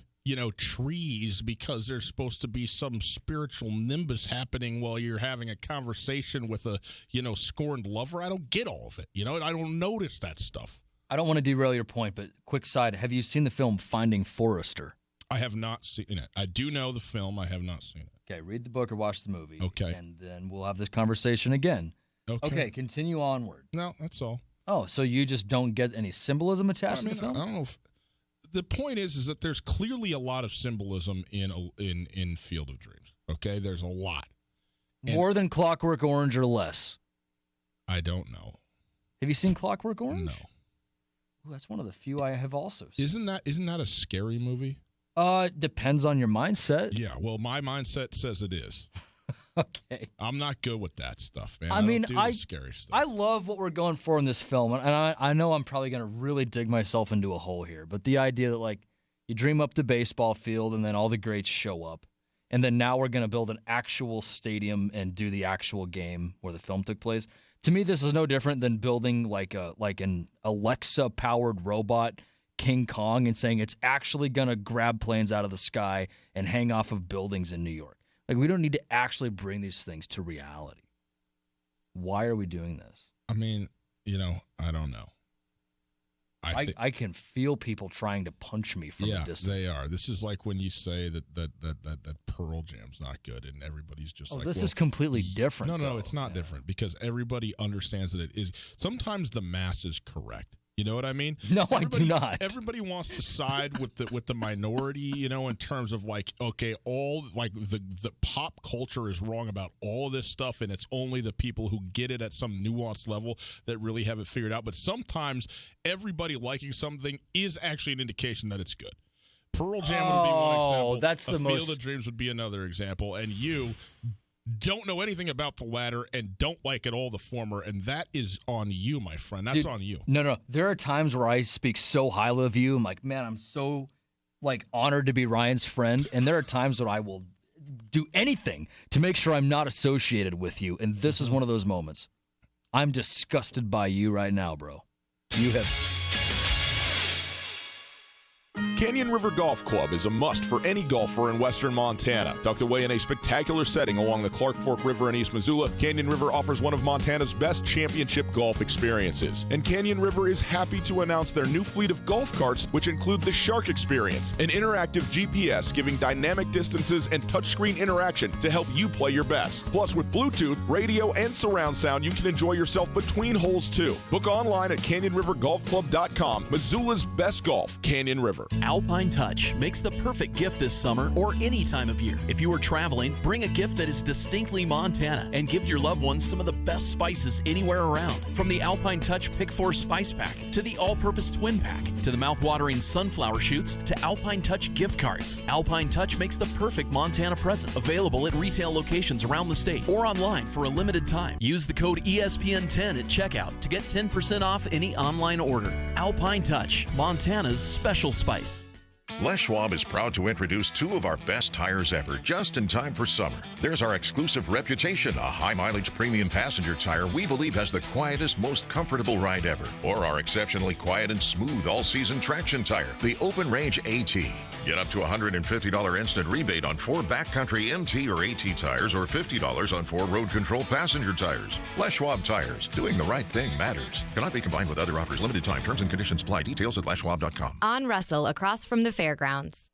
trees because there's supposed to be some spiritual nimbus happening while you're having a conversation with a, scorned lover. I don't get all of it. I don't notice that stuff. I don't want to derail your point, but quick side, have you seen the film Finding Forrester? I have not seen it. I do know the film. I have not seen it. Okay, read the book or watch the movie. Okay. And then we'll have this conversation again. Okay. Continue onward. No, that's all. Oh, so you just don't get any symbolism attached to the film? I don't know if the point is that there's clearly a lot of symbolism in Field of Dreams. Okay, there's a lot. More than Clockwork Orange or less? I don't know. Have you seen Clockwork Orange? No. Ooh, that's one of the few I have also seen. Isn't that a scary movie? Depends on your mindset. Yeah, well, my mindset says it is. Okay. I'm not good with that stuff, man. I mean, don't do the scary stuff. I love what we're going for in this film, and I know I'm probably going to really dig myself into a hole here, but the idea that, like, you dream up the baseball field and then all the greats show up, and then now we're going to build an actual stadium and do the actual game where the film took place. To me, this is no different than building like an Alexa-powered robot King Kong and saying it's actually going to grab planes out of the sky and hang off of buildings in New York. Like, we don't need to actually bring these things to reality. Why are we doing this? I mean, I don't know. I can feel people trying to punch me from a distance. Yeah, they are. This is like when you say that Pearl Jam's not good, and everybody's just like, this is completely different. No, it's not different because everybody understands that it is. Sometimes the mass is correct. You know what I mean? No, I do not. Everybody wants to side with the minority, in terms of like, okay, all like the pop culture is wrong about all of this stuff, and it's only the people who get it at some nuanced level that really have it figured out. But sometimes everybody liking something is actually an indication that it's good. Pearl Jam would be one example. That's the Field of Dreams would be another example, and you don't know anything about the latter and don't like at all the former, and that is on you, my friend. That's on you. No. There are times where I speak so highly of you. I'm like, man, I'm so honored to be Ryan's friend. And there are times when I will do anything to make sure I'm not associated with you. And this is one of those moments. I'm disgusted by you right now, bro. You have... Canyon River Golf Club is a must for any golfer in western Montana. Tucked away in a spectacular setting along the Clark Fork River in East Missoula, Canyon River offers one of Montana's best championship golf experiences. And Canyon River is happy to announce their new fleet of golf carts, which include the Shark Experience, an interactive GPS giving dynamic distances and touchscreen interaction to help you play your best. Plus, with Bluetooth, radio, and surround sound, you can enjoy yourself between holes too. Book online at CanyonRiverGolfClub.com. Missoula's best golf, Canyon River. Alpine Touch makes the perfect gift this summer or any time of year. If you are traveling, bring a gift that is distinctly Montana and give your loved ones some of the best spices anywhere around. From the Alpine Touch Pick 4 Spice Pack to the All-Purpose Twin Pack to the mouth-watering sunflower shoots to Alpine Touch gift cards. Alpine Touch makes the perfect Montana present. Available at retail locations around the state or online for a limited time. Use the code ESPN10 at checkout to get 10% off any online order. Alpine Touch, Montana's special spice. Les Schwab is proud to introduce two of our best tires ever, just in time for summer. There's our exclusive Reputation, a high-mileage premium passenger tire we believe has the quietest, most comfortable ride ever. Or our exceptionally quiet and smooth all-season traction tire, the Open Range AT. Get up to $150 instant rebate on 4 backcountry MT or AT tires or $50 on 4 road control passenger tires. Les Schwab Tires. Doing the right thing matters. Cannot be combined with other offers. Limited time. Terms and conditions apply. Details at leschwab.com. On Russell, across from the fairgrounds.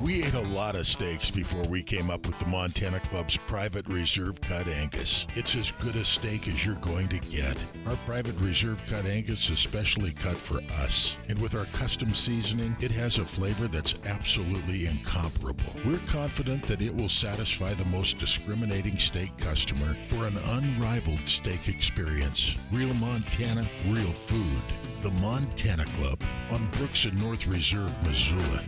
We ate a lot of steaks before we came up with the Montana Club's Private Reserve Cut Angus. It's as good a steak as you're going to get. Our Private Reserve Cut Angus is specially cut for us. And with our custom seasoning, it has a flavor that's absolutely incomparable. We're confident that it will satisfy the most discriminating steak customer for an unrivaled steak experience. Real Montana, real food. The Montana Club on Brooks and North Reserve, Missoula.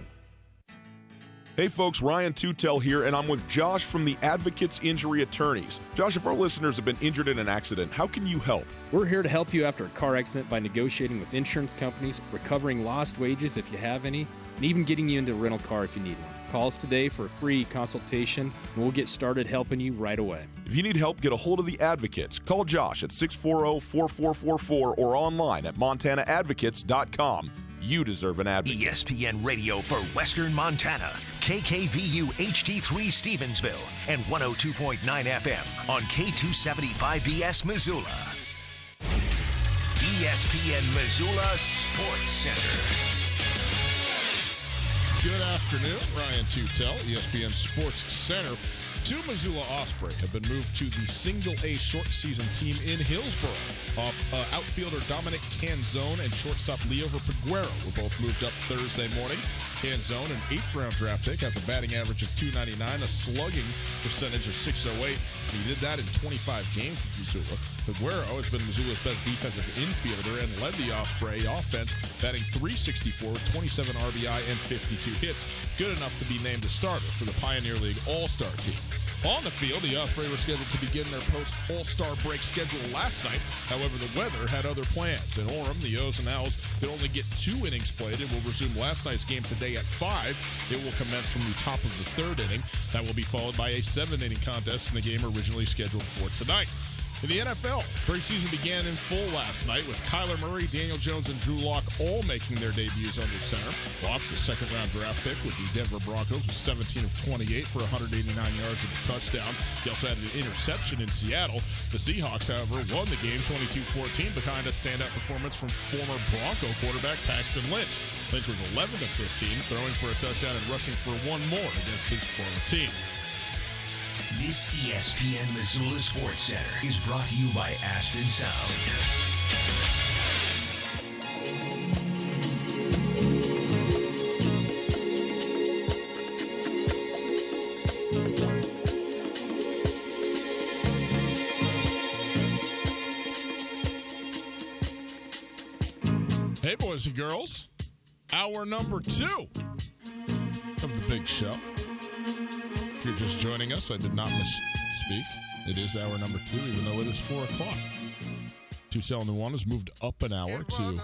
Hey folks, Ryan Tutel here, and I'm with Josh from the Advocates Injury Attorneys. Josh, if our listeners have been injured in an accident, how can you help? We're here to help you after a car accident by negotiating with insurance companies, recovering lost wages if you have any, and even getting you into a rental car if you need one. Call us today for a free consultation, and we'll get started helping you right away. If you need help, get a hold of the Advocates. Call Josh at 640-4444 or online at montanaadvocates.com. You deserve an advocate. ESPN Radio for Western Montana. KKVU HD3 Stevensville and 102.9 FM on K275BS Missoula. ESPN Missoula Sports Center. Good afternoon. Ryan Tutel, ESPN Sports Center. Two Missoula Osprey have been moved to the single-A short season team in Hillsboro. Outfielder Dominic Canzone and shortstop Leover Peguero were both moved up Thursday morning. Canzone, an 8th-round draft pick, has a batting average of .299, a slugging percentage of .608. He did that in 25 games with Missoula. Peguero has been Missoula's best defensive infielder and led the Osprey offense, batting .364 with 27 RBI and 52 hits, good enough to be named a starter for the Pioneer League All-Star team. On the field, the Osprey were scheduled to begin their post-All-Star break schedule last night. However, the weather had other plans. In Orem, the O's and Owls could only get 2 innings played. It will resume last night's game today at 5. It will commence from the top of the 3rd inning. That will be followed by a 7-inning contest in the game originally scheduled for tonight. In the NFL, preseason began in full last night with Kyler Murray, Daniel Jones, and Drew Lock all making their debuts under center. Lock, the 2nd-round draft pick with the Denver Broncos, was 17 of 28 for 189 yards and a touchdown. He also had an interception in Seattle. The Seahawks, however, won the game 22-14 behind a standout performance from former Bronco quarterback Paxton Lynch. Lynch was 11 of 15, throwing for a touchdown and rushing for 1 more against his former team. This ESPN Missoula Sports Center is brought to you by Aspen Sound. Hey, boys and girls. Hour number 2 of the big show. If you're just joining us, I did not misspeak. It is hour number 2, even though it is 4 o'clock. Tucson Nuanez moved up an hour to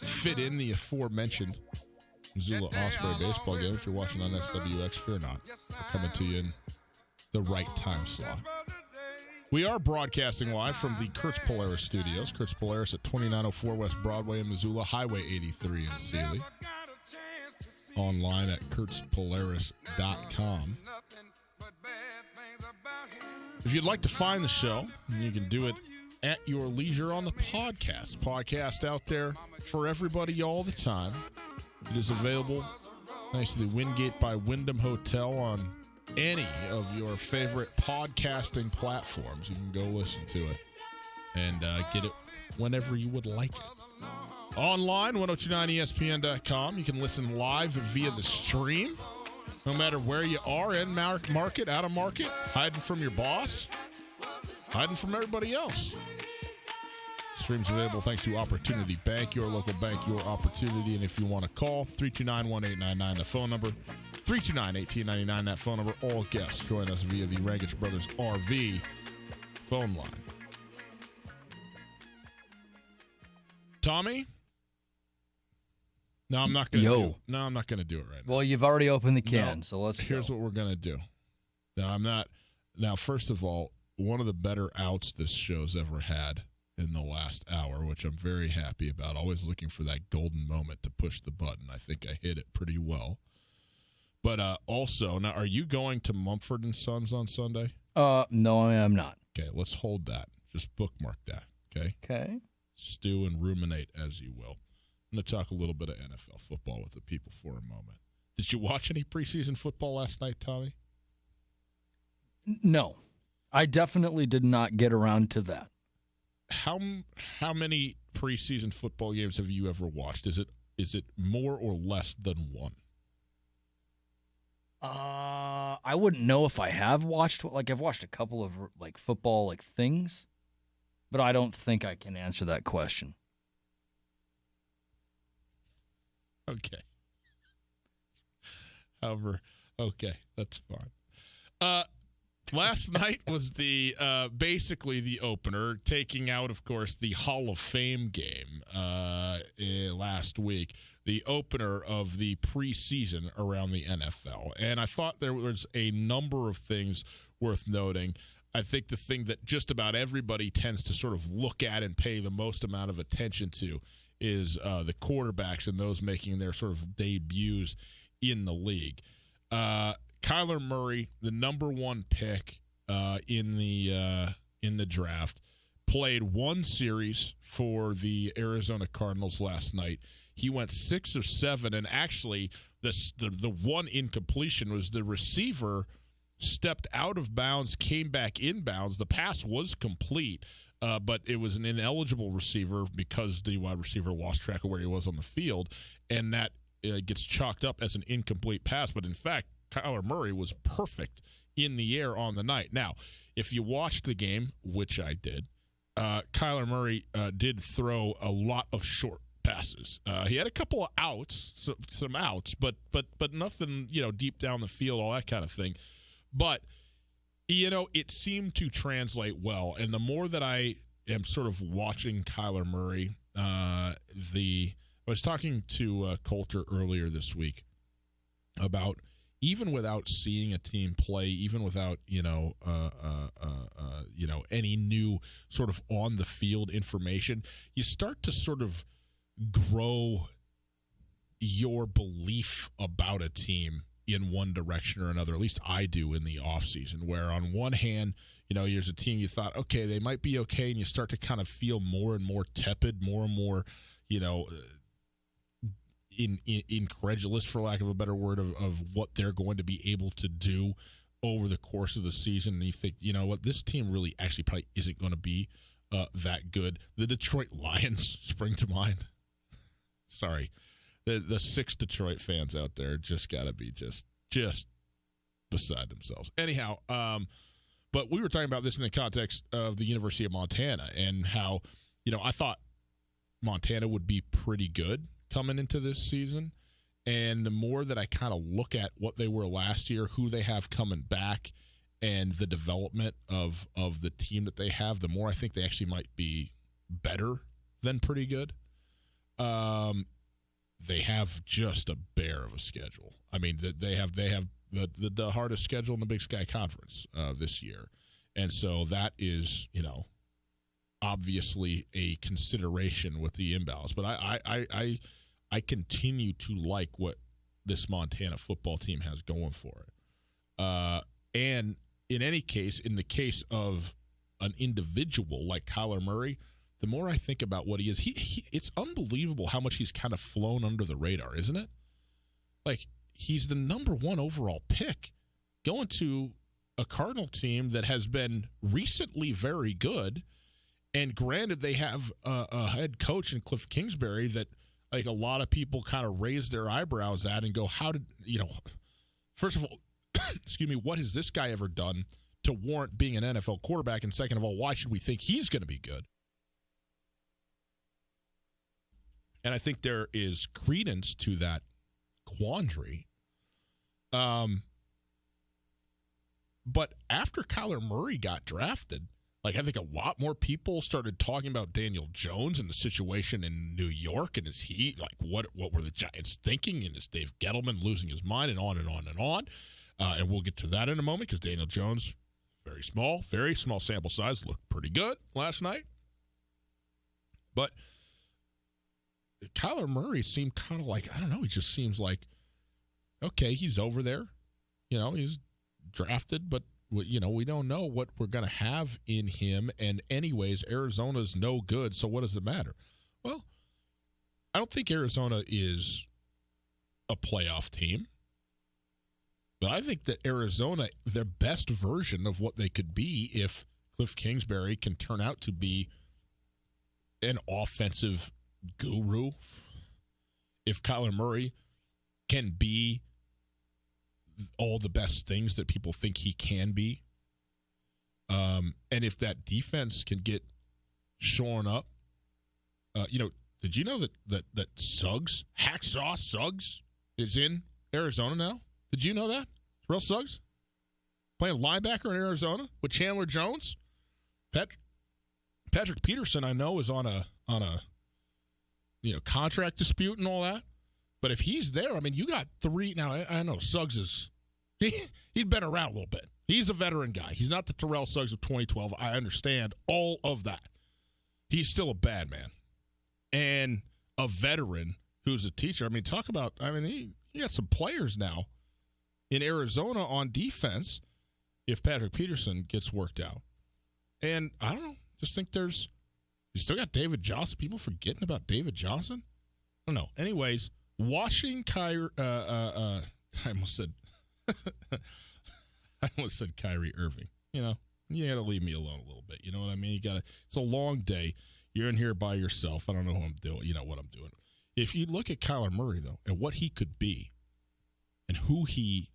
fit in the aforementioned Missoula Osprey baseball game. If you're watching on SWX, fear not. We're coming to you in the right time slot. We are broadcasting live from the Kurtz Polaris studios. Kurtz Polaris at 2904 West Broadway in Missoula, Highway 83 in Sealy. Online at kurtzpolaris.com. If you'd like to find the show, you can do it at your leisure on the podcast. Podcast out there for everybody all the time. It is available thanks to the Wingate by Wyndham Hotel on any of your favorite podcasting platforms. You can go listen to it and get it whenever you would like it. Online, 1029ESPN.com. You can listen live via the stream, no matter where you are, in market, out of market, hiding from your boss, hiding from everybody else. Stream's available thanks to Opportunity Bank, your local bank, your opportunity. And if you want to call, 329-1899, the phone number, 329-1899, that phone number. All guests join us via the Rangich Brothers RV phone line. Tommy? No, I'm not going to do it. No, I'm not going to do it right now. Well, you've already opened the can, so let's Here's go. what we're going to do. No, I'm not. Now, first of all, one of the better outs this show's ever had in the last hour, which I'm very happy about. Always looking for that golden moment to push the button. I think I hit it pretty well. But also, now, are you going to Mumford & Sons on Sunday? No, I am not. Okay, let's hold that. Just bookmark that, okay? Okay. Stew and ruminate as you will. I'm going to talk a little bit of NFL football with the people for a moment. Did you watch any preseason football last night, Tommy? No. I definitely did not get around to that. How many preseason football games have you ever watched? Is it more or less than one? I wouldn't know if I have watched, like I've watched a couple of like football like things, but I don't think I can answer that question. Okay. However, okay, that's fine. Last night was the basically the opener, taking out, of course, the Hall of Fame game last week, the opener of the preseason around the NFL. And I thought there was a number of things worth noting. I think the thing that just about everybody tends to sort of look at and pay the most amount of attention to is the quarterbacks and those making their sort of debuts in the league. Kyler Murray, the number one pick in the draft, played one series for the Arizona Cardinals last night. He went 6 of 7, and actually the one incompletion was the receiver stepped out of bounds, came back in bounds. The pass was complete, but it was an ineligible receiver because the wide receiver lost track of where he was on the field, and that gets chalked up as an incomplete pass. But in fact, Kyler Murray was perfect in the air on the night. Now, if you watched the game, which I did, Kyler Murray did throw a lot of short passes. He had a couple of outs, some outs, but nothing, deep down the field, all that kind of thing. But, it seemed to translate well. And the more that I am sort of watching Kyler Murray, I was talking to Coulter earlier this week about even without seeing a team play, even without, any new sort of on the field information, you start to sort of grow your belief about a team in one direction or another. At least I do in the offseason, where on one hand, there's a team you thought, okay, they might be okay, and you start to kind of feel more and more tepid, more and more, incredulous, for lack of a better word, of what they're going to be able to do over the course of the season. And you think, what, this team really actually probably isn't going to be that good. The Detroit Lions spring to mind. Sorry. The 6 Detroit fans out there just got to be just beside themselves. Anyhow, but we were talking about this in the context of the University of Montana and how, I thought Montana would be pretty good coming into this season. And the more that I kind of look at what they were last year, who they have coming back, and the development of the team that they have, the more I think they actually might be better than pretty good. They have just a bear of a schedule. I mean, they have the hardest schedule in the Big Sky Conference this year. And so that is, obviously a consideration with the imbalance. But I continue to like what this Montana football team has going for it. And in any case, in the case of an individual like Kyler Murray, the more I think about what he is, it's unbelievable how much he's kind of flown under the radar, isn't it? Like, he's the number 1 overall pick going to a Cardinal team that has been recently very good. And granted, they have a head coach in Cliff Kingsbury that, like, a lot of people kind of raise their eyebrows at and go, how did, first of all, excuse me, what has this guy ever done to warrant being an NFL quarterback? And second of all, why should we think he's going to be good? And I think there is credence to that quandary. But after Kyler Murray got drafted, like, I think a lot more people started talking about Daniel Jones and the situation in New York, and is he, like, what were the Giants thinking, and is Dave Gettleman losing his mind, and on and on and on. And we'll get to that in a moment, because Daniel Jones, very small sample size, looked pretty good last night. But Kyler Murray seemed kind of like, I don't know, he just seems like, okay, he's over there. He's drafted, but, we don't know what we're going to have in him. And anyways, Arizona's no good, so what does it matter? Well, I don't think Arizona is a playoff team. But I think that Arizona, their best version of what they could be if Cliff Kingsbury can turn out to be an offensive guru, if Kyler Murray can be all the best things that people think he can be, and if that defense can get shorn up, did you know that Suggs, Hacksaw Suggs, is in Arizona now? Did you know that? Terrell Suggs playing linebacker in Arizona with Chandler Jones. Patrick Peterson, I know, is on a contract dispute and all that. But if he's there, I mean, you got 3. Now, I know Suggs he'd been around a little bit. He's a veteran guy. He's not the Terrell Suggs of 2012. I understand all of that. He's still a bad man. And a veteran who's a teacher. I mean, he got some players now in Arizona on defense if Patrick Peterson gets worked out. And I don't know. Just think you still got David Johnson. People forgetting about David Johnson? I don't know. Anyways, watching Kyrie, I almost said Kyrie Irving. You know, you got to leave me alone a little bit. You know what I mean? It's a long day. You're in here by yourself. I don't know who I'm doing. You know what I'm doing. If you look at Kyler Murray, though, and what he could be and who he,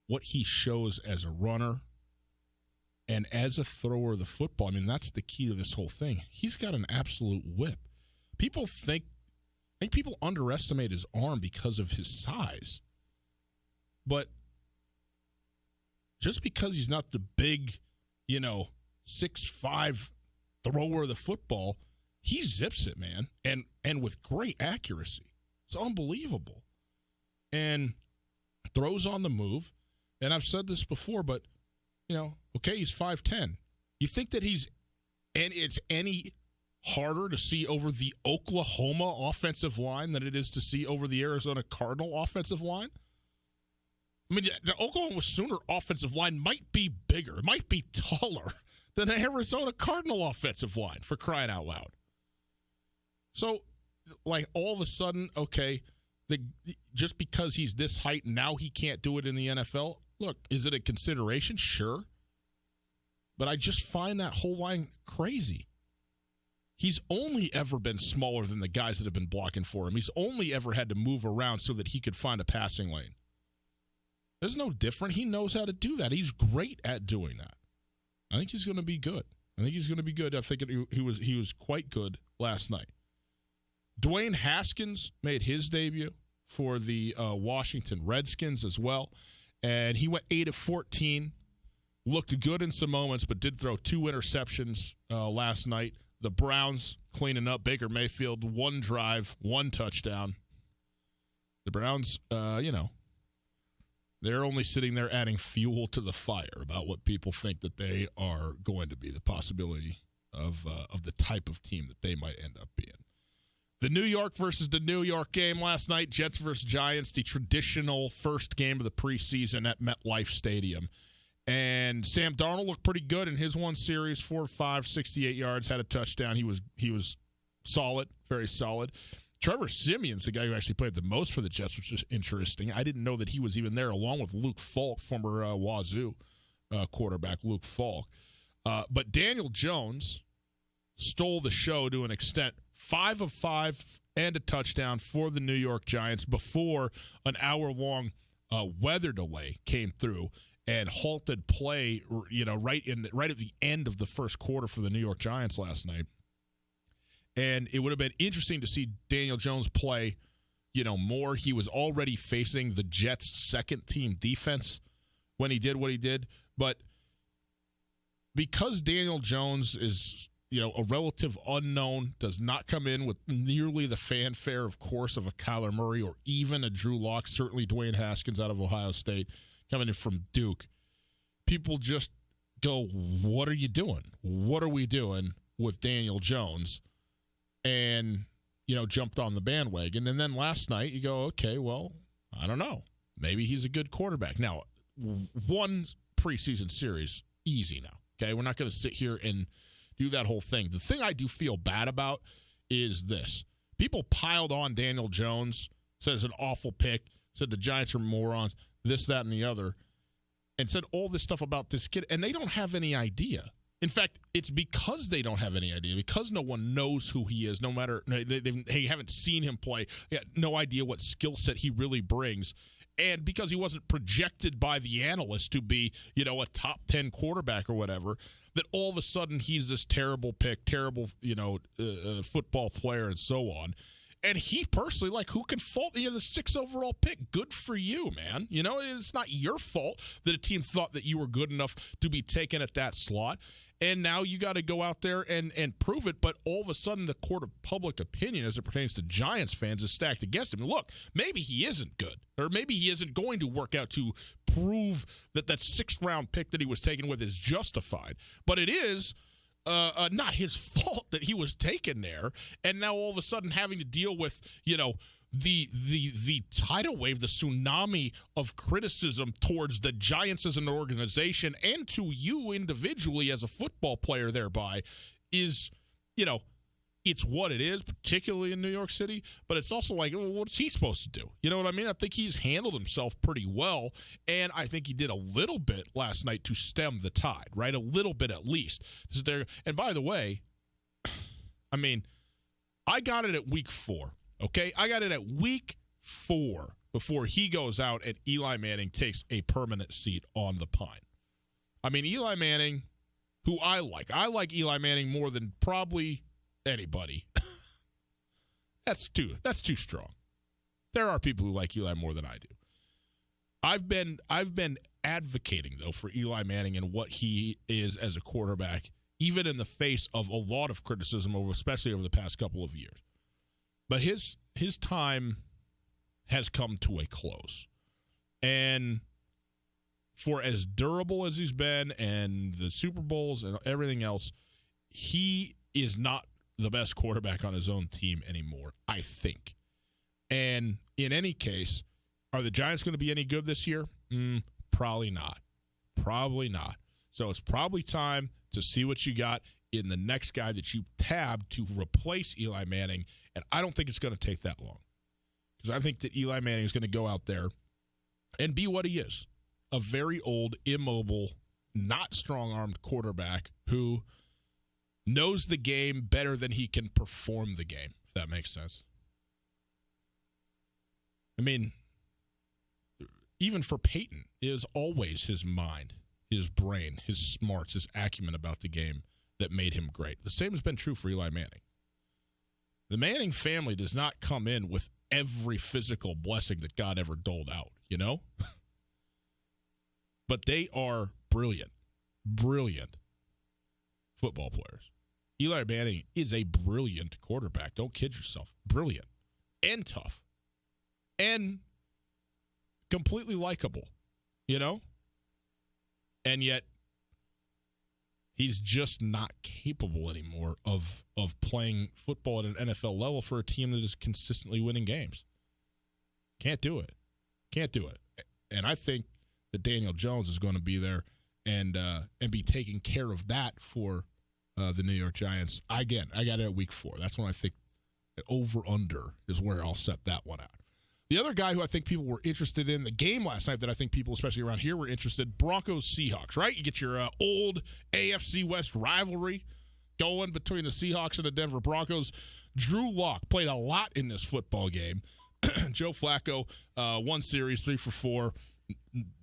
what he shows as a runner and as a thrower of the football, I mean, that's the key to this whole thing. He's got an absolute whip. I think people underestimate his arm because of his size. But just because he's not the big, 6'5" thrower of the football, he zips it, man, and with great accuracy. It's unbelievable. And throws on the move. And I've said this before, but, okay, he's 5'10". You think that it's any harder to see over the Oklahoma offensive line than it is to see over the Arizona Cardinal offensive line? I mean, the Oklahoma Sooner offensive line might be bigger, it might be taller than the Arizona Cardinal offensive line, for crying out loud. So, all of a sudden, okay, just because he's this height, now he can't do it in the NFL? Look, is it a consideration? Sure. But I just find that whole line crazy. He's only ever been smaller than the guys that have been blocking for him. He's only ever had to move around so that he could find a passing lane. There's no different. He knows how to do that. He's great at doing that. I think he's going to be good. I think he was quite good last night. Dwayne Haskins made his debut for the Washington Redskins as well, and he went 8 of 14. Looked good in some moments, but did throw 2 interceptions last night. The Browns cleaning up. Baker Mayfield, 1 drive, 1 touchdown. The Browns, they're only sitting there adding fuel to the fire about what people think that they are going to be, the possibility of the type of team that they might end up being. The New York versus the New York game last night, Jets versus Giants, the traditional first game of the preseason at MetLife Stadium. And Sam Darnold looked pretty good in his one series, 4-5, 68 yards, had a touchdown. He was solid, very solid. Trevor Siemian's the guy who actually played the most for the Jets, which is interesting. I didn't know that he was even there, along with Luke Falk, former Wazoo quarterback Luke Falk. But Daniel Jones stole the show to an extent. 5 of 5 and a touchdown for the New York Giants before an hour-long weather delay came through and halted play, right at the end of the first quarter for the New York Giants last night. And it would have been interesting to see Daniel Jones play, more. He was already facing the Jets' second-team defense when he did what he did. But because Daniel Jones is, a relative unknown, does not come in with nearly the fanfare, of course, of a Kyler Murray or even a Drew Lock, certainly Dwayne Haskins out of Ohio State, coming in from Duke, people just go, what are you doing? What are we doing with Daniel Jones? And, jumped on the bandwagon. And then last night you go, okay, well, I don't know. Maybe he's a good quarterback. Now, one preseason series, easy now. Okay, we're not going to sit here and do that whole thing. The thing I do feel bad about is this. People piled on Daniel Jones, said it's an awful pick, said the Giants are morons, this, that, and the other, and said all this stuff about this kid, and they don't have any idea. In fact, it's because they don't have any idea, because no one knows who he is, no matter they haven't seen him play, no idea what skill set he really brings, and because he wasn't projected by the analysts to be, a top 10 quarterback or whatever, that all of a sudden he's this terrible pick, terrible, football player and so on. And he personally, who can fault? He has a 6 overall pick. Good for you, man. It's not your fault that a team thought that you were good enough to be taken at that slot. And now you got to go out there and prove it. But all of a sudden, the court of public opinion as it pertains to Giants fans is stacked against him. Look, maybe he isn't good. Or maybe he isn't going to work out to prove that 6th-round pick that he was taken with is justified. But it is not his fault that he was taken there. And now all of a sudden having to deal with, the tidal wave, the tsunami of criticism towards the Giants as an organization and to you individually as a football player thereby is, it's what it is, particularly in New York City, but it's also like, well, what's he supposed to do? You know what I mean? I think he's handled himself pretty well, and I think he did a little bit last night to stem the tide, right? A little bit at least. And by the way, I mean, I got it at week 4, okay? I got it at week 4 before he goes out and Eli Manning takes a permanent seat on the pine. I mean, Eli Manning, who I like Eli Manning more than probably anybody. That's too strong. There are people who like Eli more than I do. I've been advocating though for Eli Manning and what he is as a quarterback, even in the face of a lot of criticism especially over the past couple of years. But his time has come to a close. And for as durable as he's been and the Super Bowls and everything else, he is not the best quarterback on his own team anymore, I think. And in any case, are the Giants going to be any good this year? Probably not. Probably not. So it's probably time to see what you got in the next guy that you tabbed to replace Eli Manning, and I don't think it's going to take that long. Because I think that Eli Manning is going to go out there and be what he is, a very old, immobile, not strong-armed quarterback who knows the game better than he can perform the game, if that makes sense. I mean, even for Peyton, it is always his mind, his brain, his smarts, his acumen about the game that made him great. The same has been true for Eli Manning. The Manning family does not come in with every physical blessing that God ever doled out, But they are brilliant football players. Eli Manning is a brilliant quarterback. Don't kid yourself. Brilliant and tough and completely likable, And yet he's just not capable anymore of playing football at an NFL level for a team that is consistently winning games. Can't do it. And I think that Daniel Jones is going to be there and be taking care of that for the New York Giants. Again, I got it at week 4. That's when I think over-under is where I'll set that one out. The other guy who I think people were interested in the game last night that I think people, especially around here, were interested, Broncos-Seahawks, right? You get your old AFC West rivalry going between the Seahawks and the Denver Broncos. Drew Lock played a lot in this football game. Joe Flacco, one series, 3 for 4.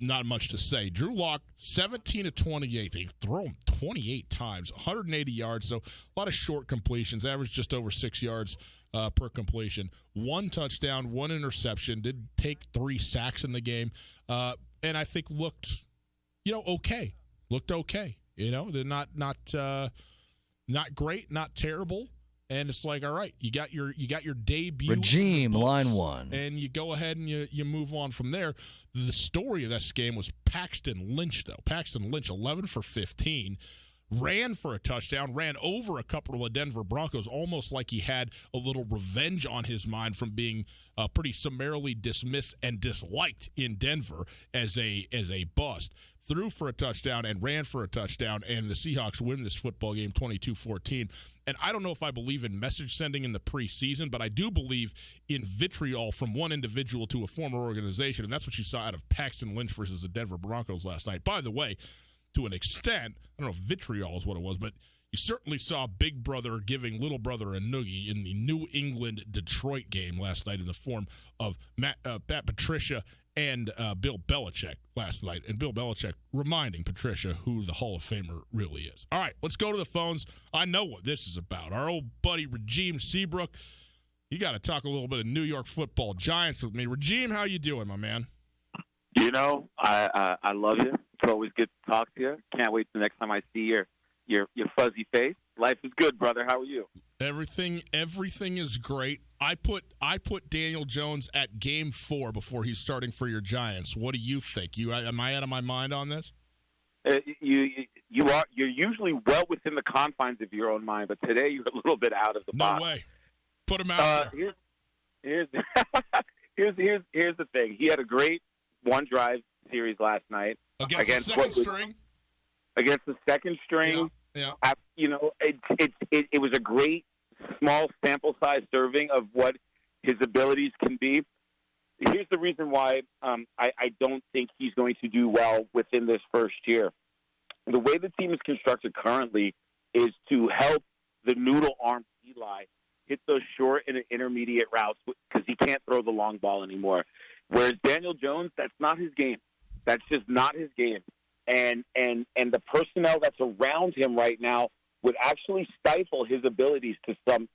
Not much to say. Drew Lock, 17 of 28. They throw him 28 times, 180 yards. So a lot of short completions, average just over 6 yards per completion. 1 touchdown, 1 interception. Did take 3 sacks in the game. And I think looked, okay. Looked okay. They're not great, not terrible. And it's like, all right, you got your debut regime, line 1, and you go ahead and you move on from there. The story of this game was Paxton Lynch, though. Paxton Lynch, 11 for 15, ran for a touchdown, ran over a couple of Denver Broncos, almost like he had a little revenge on his mind from being pretty summarily dismissed and disliked in Denver as a bust. Threw for a touchdown and ran for a touchdown, and the Seahawks win this football game 22-14. And I don't know if I believe in message sending in the preseason, but I do believe in vitriol from one individual to a former organization, and that's what you saw out of Paxton Lynch versus the Denver Broncos last night. By the way, to an extent, I don't know if vitriol is what it was, but you certainly saw Big Brother giving Little Brother a noogie in the New England-Detroit game last night in the form of Matt Patricia and Bill Belichick last night. And Bill Belichick reminding Patricia who the Hall of Famer really is. All right, let's go to the phones. I know what this is about. Our old buddy Regime Seabrook. You got to talk a little bit of New York football Giants with me. Regime, how you doing, my man? I love you. It's always good to talk to you. Can't wait the next time I see your fuzzy face. Life is good, brother. How are you? Everything is great. I put Daniel Jones at game 4 before he's starting for your Giants. What do you think? Am I out of my mind on this? You are. You're usually well within the confines of your own mind, but today you're a little bit out of the box. No way. Put him out there. here's the thing. He had a great one-drive series last night against the second string. Against the second string. Yeah. You know, it was a great small sample size serving of what his abilities can be. Here's the reason why I don't think he's going to do well within this first year. The way the team is constructed currently is to help the noodle-armed Eli hit those short and intermediate routes because he can't throw the long ball anymore. Whereas Daniel Jones, that's not his game. That's just not his game. And the personnel that's around him right now would actually stifle his abilities to some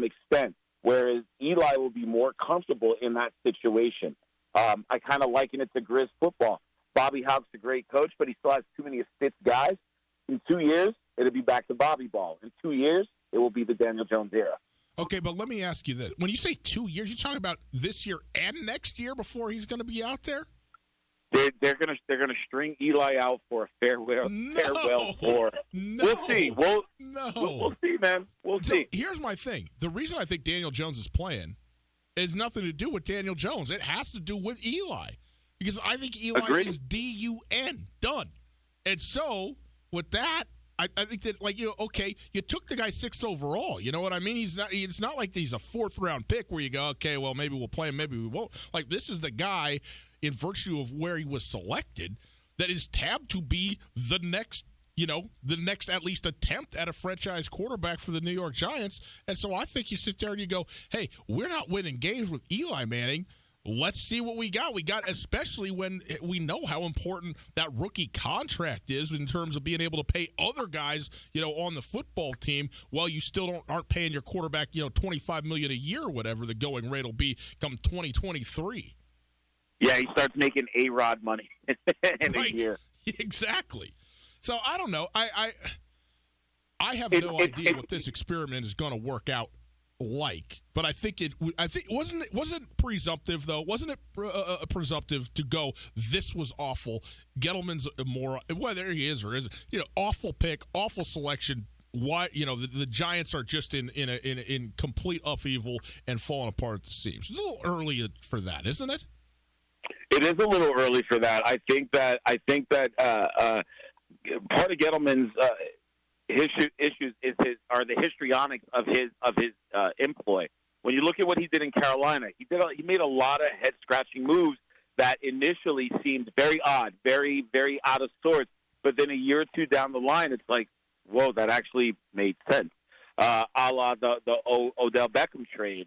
extent. Whereas Eli will be more comfortable in that situation. I kind of liken it to Grizz football. Bobby Hauck's a great coach, but he still has too many stiff guys. In 2 years, it'll be back to Bobby Ball. In 2 years, it will be the Daniel Jones era. Okay, but let me ask you this. When you say 2 years, you're talking about this year and next year before he's going to be out there? They're gonna string Eli out for a farewell tour. No, we'll see. We'll see, man. We'll see. Here's my thing. The reason I think Daniel Jones is playing is nothing to do with Daniel Jones. It has to do with Eli. Because I think Eli is D-U-N, done. And so, with that, I think that, like, you took the guy 6th overall. You know what I mean? It's not like he's a 4th-round pick where you go, okay, well, maybe we'll play him, maybe we won't. Like, this is the guy, in virtue of where he was selected, that is tabbed to be the next at least attempt at a franchise quarterback for the New York Giants. And so I think you sit there and you go, hey, we're not winning games with Eli Manning. Let's see what we got. We got, especially when we know how important that rookie contract is in terms of being able to pay other guys, on the football team while you still aren't paying your quarterback, $25 million a year or whatever the going rate will be come 2023. Yeah, he starts making A-Rod money in a year. Exactly. So I don't know. I have no idea what this experiment is going to work out like, but I think wasn't presumptive though. Wasn't it presumptive to go? This was awful. Gettleman's a moron, whether he is or isn't. Awful pick, awful selection. Why the Giants are just in complete upheaval and falling apart at the seams. It's a little early for that, isn't it? It is a little early for that. I think that part of Gettleman's issues are the histrionics of his employ. When you look at what he did in Carolina, he made a lot of head scratching moves that initially seemed very odd, very very out of sorts. But then a year or two down the line, it's like, whoa, that actually made sense. A la the Odell Beckham trade.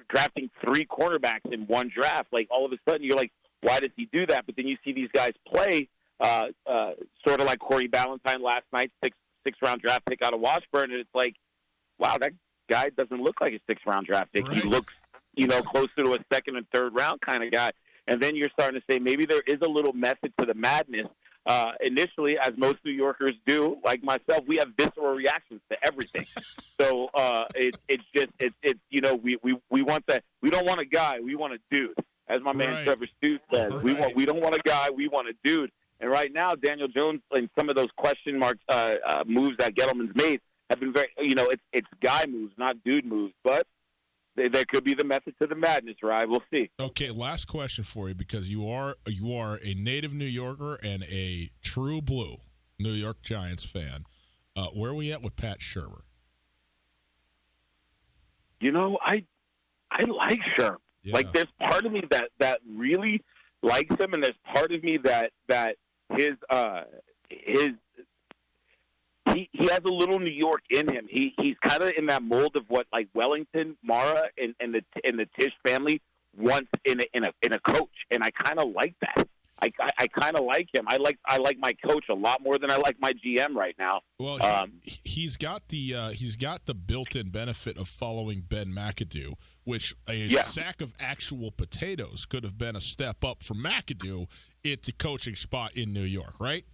Drafting 3 cornerbacks in one draft. Like, all of a sudden, you're like, why does he do that? But then you see these guys play, sort of like Corey Ballantyne last night, six-round draft pick out of Washburn, and it's like, wow, that guy doesn't look like a 6th-round draft pick. Right. He looks, closer to a 2nd and 3rd round kind of guy. And then you're starting to say maybe there is a little method to the madness. Initially, as most New Yorkers do, like myself, we have visceral reactions to everything. So we want that. We don't want a guy. We want a dude. As my man Trevor Stute says, we don't want a guy. We want a dude. And right now, Daniel Jones and some of those question mark moves that Gettleman's made have been very. It's guy moves, not dude moves, but. There could be the method to the madness, right? We'll see. Okay, last question for you, because you are a native New Yorker and a true blue New York Giants fan. Where are we at with Pat Shurmur? I like Shurmur. Yeah. Like, there's part of me that really likes him, and there's part of me that his He has a little New York in him. He's kind of in that mold of what, like, Wellington, Mara, and the Tisch family wants in a coach, and I kind of like that. I kind of like him. I like my coach a lot more than I like my GM right now. Well, he's got the built-in benefit of following Ben McAdoo, which a sack of actual potatoes could have been a step up for McAdoo at the coaching spot in New York, right?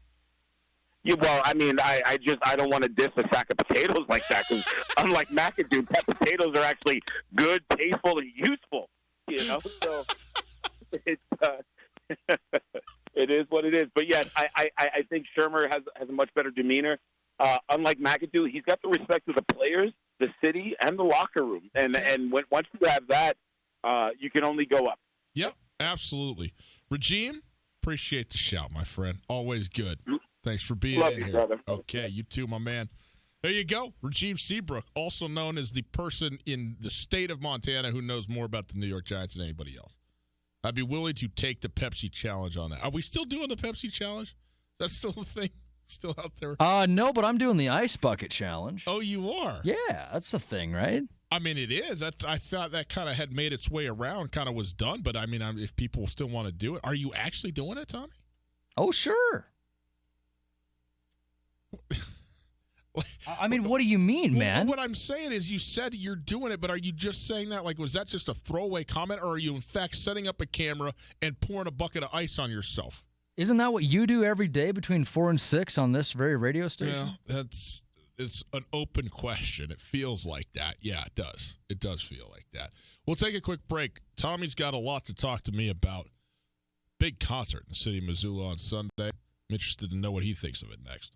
Yeah, well, I mean, I don't want to diss a sack of potatoes like that, because unlike McAdoo, potatoes are actually good, tasteful, and useful. So it's it is what it is. But yes, I think Shurmur has a much better demeanor. Unlike McAdoo, he's got the respect of the players, the city, and the locker room. And once you have that, you can only go up. Yep, absolutely. Regime, appreciate the shout, my friend. Always good. Thanks for being Love in you, here. brother. Okay, you too, my man. There you go. Regime Seabrook, also known as the person in the state of Montana who knows more about the New York Giants than anybody else. I'd be willing to take the Pepsi challenge on that. Are we still doing the Pepsi challenge? That's still a thing? Still out there? No, but I'm doing the ice bucket challenge. Oh, you are? Yeah, that's the thing, right? I mean, it is. I thought that kind of had made its way around, kind of was done. But, I mean, if people still want to do it. Are you actually doing it, Tommy? Oh, sure. I mean, what do you mean, man? What I'm saying is you said you're doing it, but are you just saying that? Like, was that just a throwaway comment, or are you, in fact, setting up a camera and pouring a bucket of ice on yourself? Isn't that what you do every day between 4 and 6 on this very radio station? Yeah, it's an open question. It feels like that. Yeah, it does. It does feel like that. We'll take a quick break. Tommy's got a lot to talk to me about. Big concert in the city of Missoula on Sunday. I'm interested to know what he thinks of it next.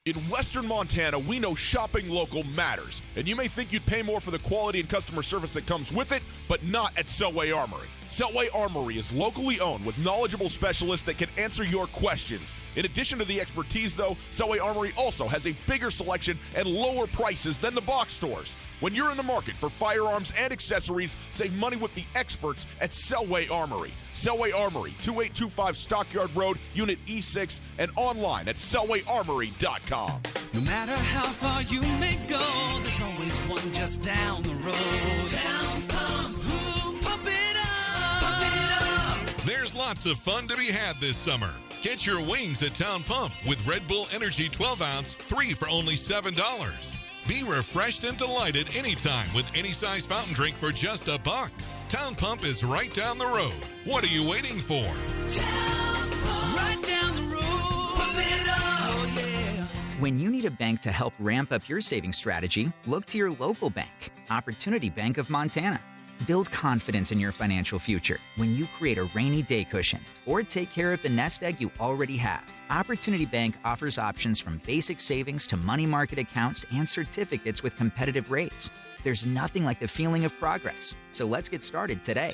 In Western Montana, we know shopping local matters, and you may think you'd pay more for the quality and customer service that comes with it, but not at Selway Armory. Selway Armory is locally owned with knowledgeable specialists that can answer your questions. In addition to the expertise, though, Selway Armory also has a bigger selection and lower prices than the box stores. When you're in the market for firearms and accessories, save money with the experts at Selway Armory. Selway Armory, 2825 Stockyard Road, Unit E6, and online at selwayarmory.com. No matter how far you may go, there's always one just down the road. Town Pump, ooh, pump it up, pump it up. There's lots of fun to be had this summer. Get your wings at Town Pump with Red Bull Energy 12-ounce, 3 for only $7. Be refreshed and delighted anytime with any size fountain drink for just $1. Town Pump is right down the road. What are you waiting for? Town Pump, right down the road. Pump it up, oh yeah. When you need a bank to help ramp up your savings strategy, look to your local bank, Opportunity Bank of Montana. Build confidence in your financial future when you create a rainy day cushion or take care of the nest egg you already have. Opportunity Bank offers options from basic savings to money market accounts and certificates with competitive rates. There's nothing like the feeling of progress, so let's get started today.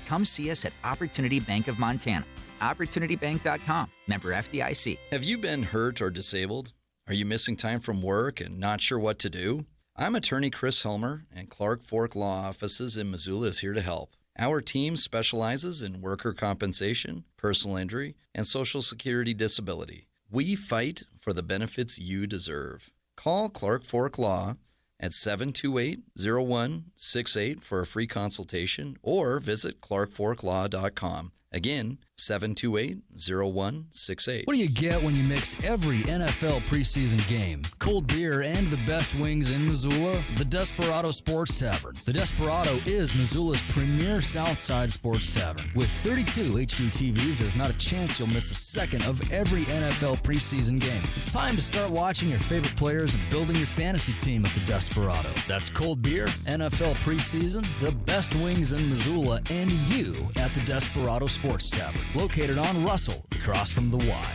Come see us at Opportunity Bank of Montana. OpportunityBank.com. Member FDIC. Have you been hurt or disabled? Are you missing time from work and not sure what to do? I'm attorney Chris Helmer, and Clark Fork Law Offices in Missoula is here to help. Our team specializes in worker compensation, personal injury, and Social Security disability. We fight for the benefits you deserve. Call Clark Fork Law at 728-0168 for a free consultation or visit clarkforklaw.com. Again, 728-0168. What do you get when you mix every NFL preseason game? Cold beer and the best wings in Missoula? The Desperado Sports Tavern. The Desperado is Missoula's premier Southside sports tavern. With 32 HD TVs, there's not a chance you'll miss a second of every NFL preseason game. It's time to start watching your favorite players and building your fantasy team at the Desperado. That's cold beer, NFL preseason, the best wings in Missoula, and you at the Desperado Sports Tavern, located on Russell, across from the Y.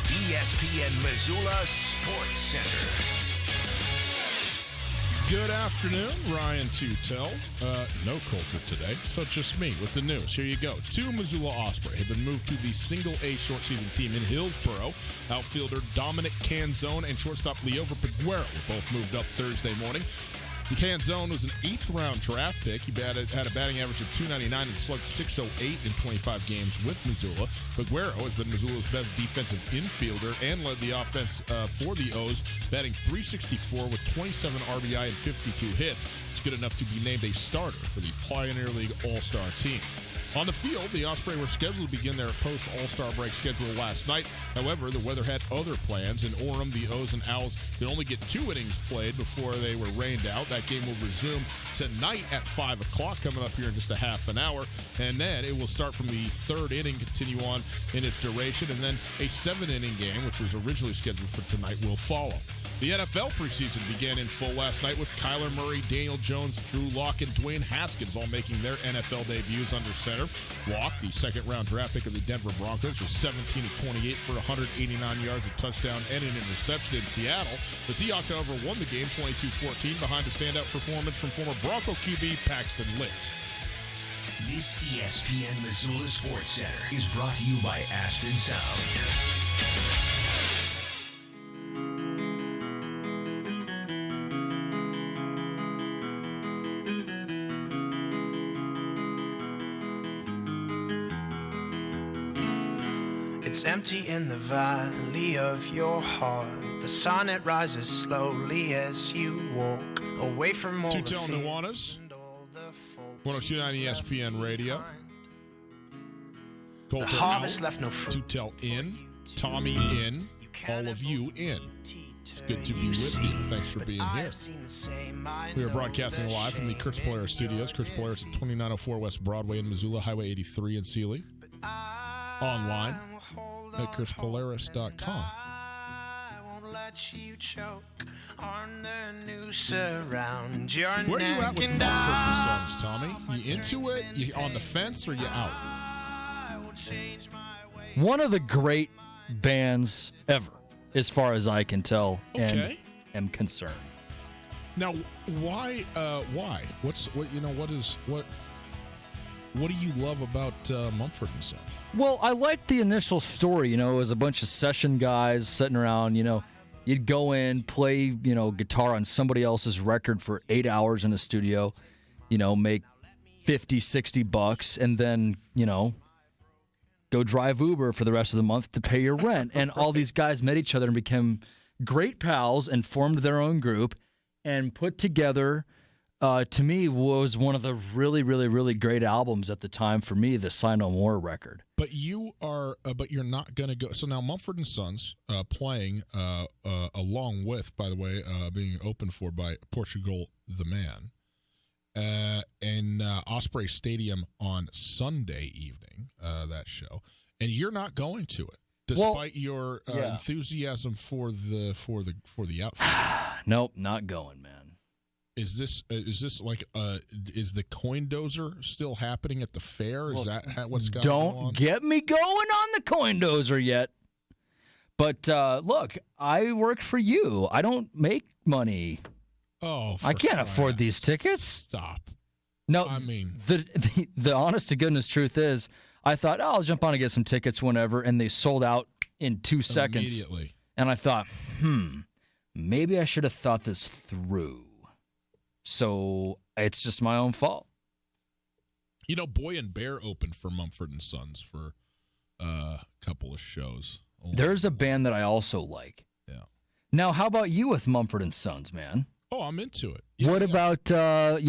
ESPN Missoula Sports Center. Good afternoon, Ryan Tutel. No Coulter today, so just me with the news. Here you go. 2 Missoula Osprey have been moved to the single-A short season team in Hillsboro. Outfielder Dominic Canzone and shortstop Leover Peguero were both moved up Thursday morning. Canzone was an 8th-round draft pick. He had a batting average of .299 and slugged .608 in 25 games with Missoula. Peguero has been Missoula's best defensive infielder and led the offense for the O's, batting .364 with 27 RBI and 52 hits. It's good enough to be named a starter for the Pioneer League All-Star team. On the field, the Osprey were scheduled to begin their post-All-Star break schedule last night. However, the weather had other plans. In Orem, the O's and Owls could only get 2 innings played before they were rained out. That game will resume tonight at 5 o'clock, coming up here in just a half an hour. And then it will start from the 3rd inning, continue on in its duration, and then a 7-inning game, which was originally scheduled for tonight, will follow. The NFL preseason began in full last night with Kyler Murray, Daniel Jones, Drew Lock, and Dwayne Haskins all making their NFL debuts under center. Center. Walk, the second-round draft pick of the Denver Broncos, was 17 of 28 for 189 yards, a touchdown, and an interception in Seattle. The Seahawks, however, won the game 22-14 behind a standout performance from former Bronco QB Paxton Lynch. This ESPN Missoula Sports Center is brought to you by Aspen Sound. It's empty in the valley of your heart. The sun, it rises slowly as you walk away from all the Tutel fear. Nuanez, 102.9 ESPN Radio. Colton The harvest out, left no fruit. Tutel in, Tommy in, all of you in. It's good to be with you. Thanks for being here. We are broadcasting live from the Kurtz Polaris Studios. Kurtz Polaris at 2904 West Broadway in Missoula, Highway 83 in Sealy. Online at kurtzpolaris.com. Where are you at with Mumford and Sons, Tommy? You into it? You on the fence or you out? One of the great bands ever, as far as I can tell and am concerned. Now, why? What do you love about Mumford and Sons? Well, I liked the initial story. It was a bunch of session guys sitting around. You'd go in, play, guitar on somebody else's record for 8 hours in a studio, make $50-$60, and then, go drive Uber for the rest of the month to pay your rent. And all these guys met each other and became great pals and formed their own group and put together, to me, was one of the really, really, really great albums at the time for me, the Sign No More record. But you're not going to go. So now Mumford and Sons playing along with, by the way, being opened for by Portugal the Man, in Osprey Stadium on Sunday evening. That show, and you're not going to it, despite your enthusiasm for the outfit. Nope, not going, man. Is this like is the coin dozer still happening at the fair? Is that what's going on? Don't get me going on the coin dozer yet. But look, I work for you. I don't make money. Oh, I can't afford these tickets. Stop. No, I mean the honest to goodness truth is, I thought, I'll jump on and get some tickets whenever, and they sold out in 2 seconds immediately. And I thought, maybe I should have thought this through. So it's just my own fault. Boy and Bear opened for Mumford and Sons for a couple of shows. There's a band that I also like. Yeah. Now, how about you with Mumford and Sons, man? Oh, I'm into it. What about, do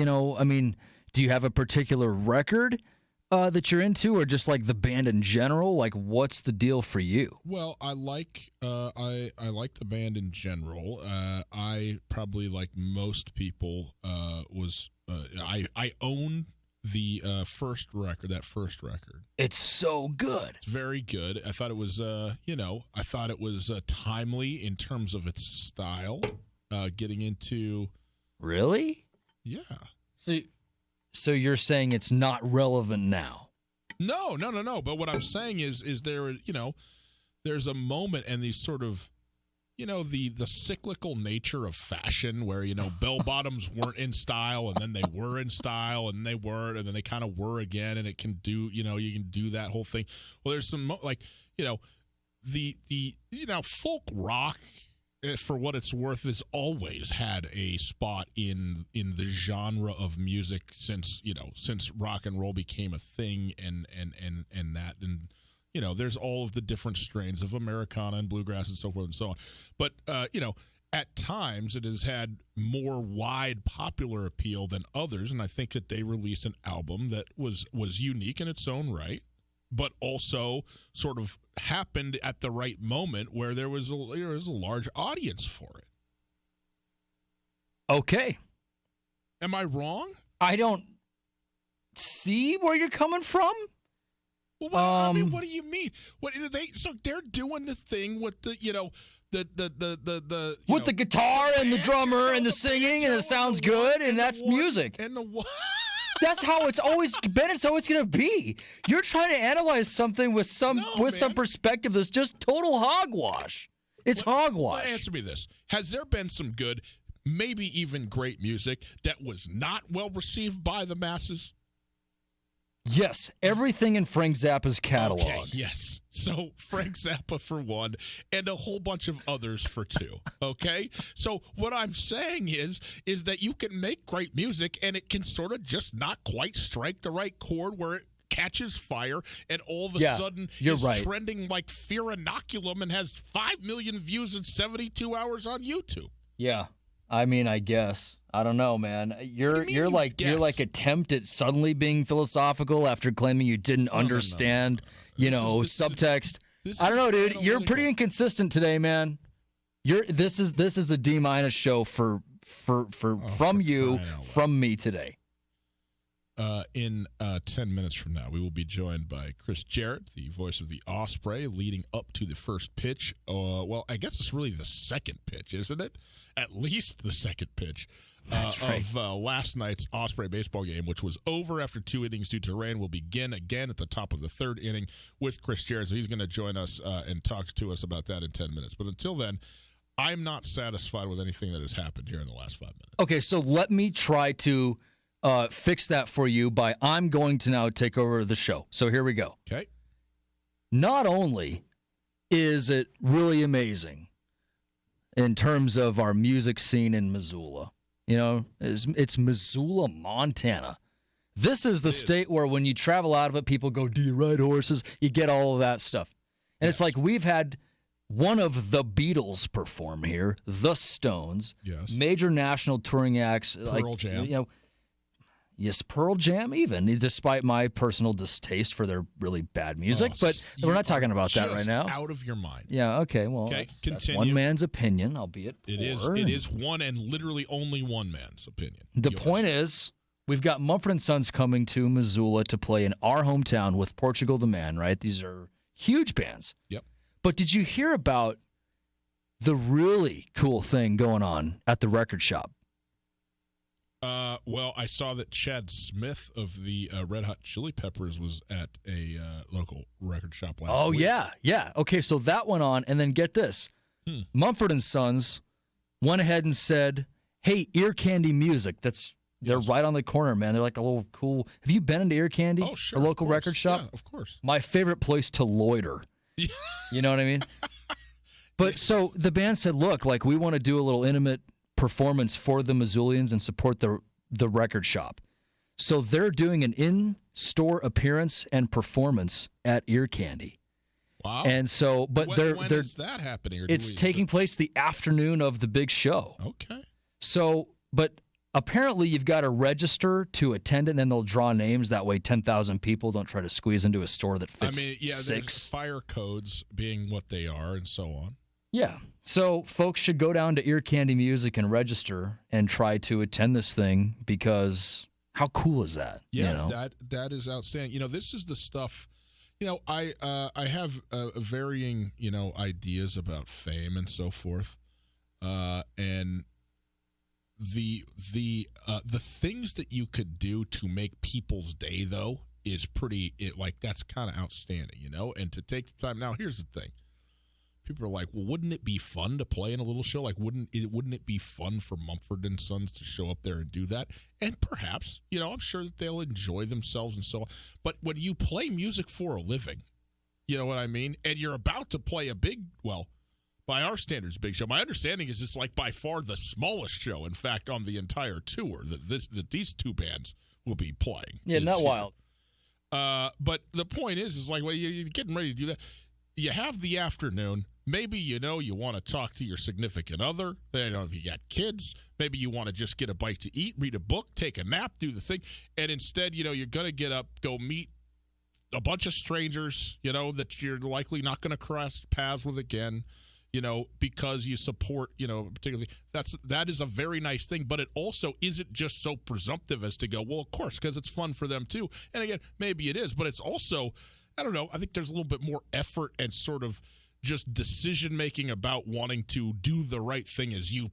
you have a particular record that you're into, or just like the band in general? Like, what's the deal for you? Well, I like I like the band in general. I probably, like most people, I own the first record. That first record. It's so good. It's very good. I thought it was I thought it was timely in terms of its style. Getting into really, yeah. So you're saying it's not relevant now? No. But what I'm saying is there, there's a moment and these sort of, the cyclical nature of fashion where, bell bottoms weren't in style and then they were in style and they weren't and then they kind of were again, and it can do, you can do that whole thing. Well, there's some the folk rock, for what it's worth, has always had a spot in the genre of music since rock and roll became a thing, and there's all of the different strains of Americana and bluegrass and so forth and so on. But at times it has had more wide popular appeal than others, and I think that they released an album that was unique in its own right, but also sort of happened at the right moment where there was a large audience for it. Okay. Am I wrong? I don't see where you're coming from. Well, what do you mean? What they? So they're doing the thing with the with the guitar and the drummer and the singing, and it sounds good, and that's music. And the what? That's how it's always been. It's always going to be. You're trying to analyze something with some perspective that's just total hogwash. It's hogwash. Answer me this: has there been some good, maybe even great music that was not well received by the masses? Yes, everything in Frank Zappa's catalog. Okay, yes. So Frank Zappa for one, and a whole bunch of others for two. Okay? So what I'm saying is that you can make great music and it can sort of just not quite strike the right chord where it catches fire and all of a sudden is trending like Fear Inoculum and has 5 million views in 72 hours on YouTube. Yeah. I mean, I guess. I don't know, man. You're like attempt at suddenly being philosophical after claiming you didn't understand, subtext. I don't know, dude. You're pretty inconsistent today, man. This is a D- show from me today. In 10 minutes from now, we will be joined by Chris Jarrett, the voice of the Osprey, leading up to the first pitch. Well, I guess it's really the second pitch, isn't it? At least the second pitch of last night's Osprey baseball game, which was over after 2 innings due to rain. Will begin again at the top of the 3rd inning with Chris Jarrett. So he's going to join us and talk to us about that in 10 minutes. But until then, I'm not satisfied with anything that has happened here in the last 5 minutes. Okay, so let me try to fix that for you by I'm going to now take over the show. So here we go. Okay. Not only is it really amazing in terms of our music scene in Missoula, it's Missoula, Montana. This is the state where when you travel out of it, people go, do you ride horses? You get all of that stuff. And it's like we've had one of the Beatles perform here, the Stones, major national touring acts. Pearl Jam. Yes, Pearl Jam even, despite my personal distaste for their really bad music. But we're not talking about that right now. Out of your mind. Yeah, okay, well, that's one man's opinion, albeit poor. It is one and literally only one man's opinion. The point is, we've got Mumford & Sons coming to Missoula to play in our hometown with Portugal the Man, right? These are huge bands. Yep. But did you hear about the really cool thing going on at the record shop? Well, I saw that Chad Smith of the Red Hot Chili Peppers was at a local record shop last week. Yeah. Okay, so that went on, and then get this. Mumford & Sons went ahead and said, hey, Ear Candy Music, they're right on the corner, man. They're like a little cool. Have you been into Ear Candy? Oh, sure. A local record shop? Yeah, of course. My favorite place to loiter. You know what I mean? But so the band said, look, like we want to do a little intimate performance for the Missoulians and support the record shop. So they're doing an in-store appearance and performance at Ear Candy. Wow. And so, but when is that happening? It's taking place the afternoon of the big show. Okay. So, but apparently you've got to register to attend it, and then they'll draw names. That way 10,000 people don't try to squeeze into a store that fits there's 6. fire codes being what they are and so on. Yeah. So folks should go down to Ear Candy Music and register and try to attend this thing because how cool is that? Yeah, that is outstanding. This is the stuff. I have varying ideas about fame and so forth, and the things that you could do to make people's day though is pretty. That's kind of outstanding, And to take the time now. Here's the thing. People are like, well, wouldn't it be fun to play in a little show? Like, wouldn't it be fun for Mumford & Sons to show up there and do that? And perhaps, I'm sure that they'll enjoy themselves and so on. But when you play music for a living, you know what I mean? And you're about to play a big, well, by our standards, big show. My understanding is it's like by far the smallest show, in fact, on the entire tour that these two bands will be playing. Yeah, not wild. But the point is like, well, you're getting ready to do that. You have the afternoon. Maybe, you want to talk to your significant other. If you got kids, maybe you want to just get a bite to eat, read a book, take a nap, do the thing. And instead, you're going to get up, go meet a bunch of strangers, that you're likely not going to cross paths with again, because you support, particularly. That is a very nice thing. But it also isn't just so presumptive as to go, well, of course, because it's fun for them too. And again, maybe it is, but it's also, I don't know, I think there's a little bit more effort and sort of just decision-making about wanting to do the right thing as you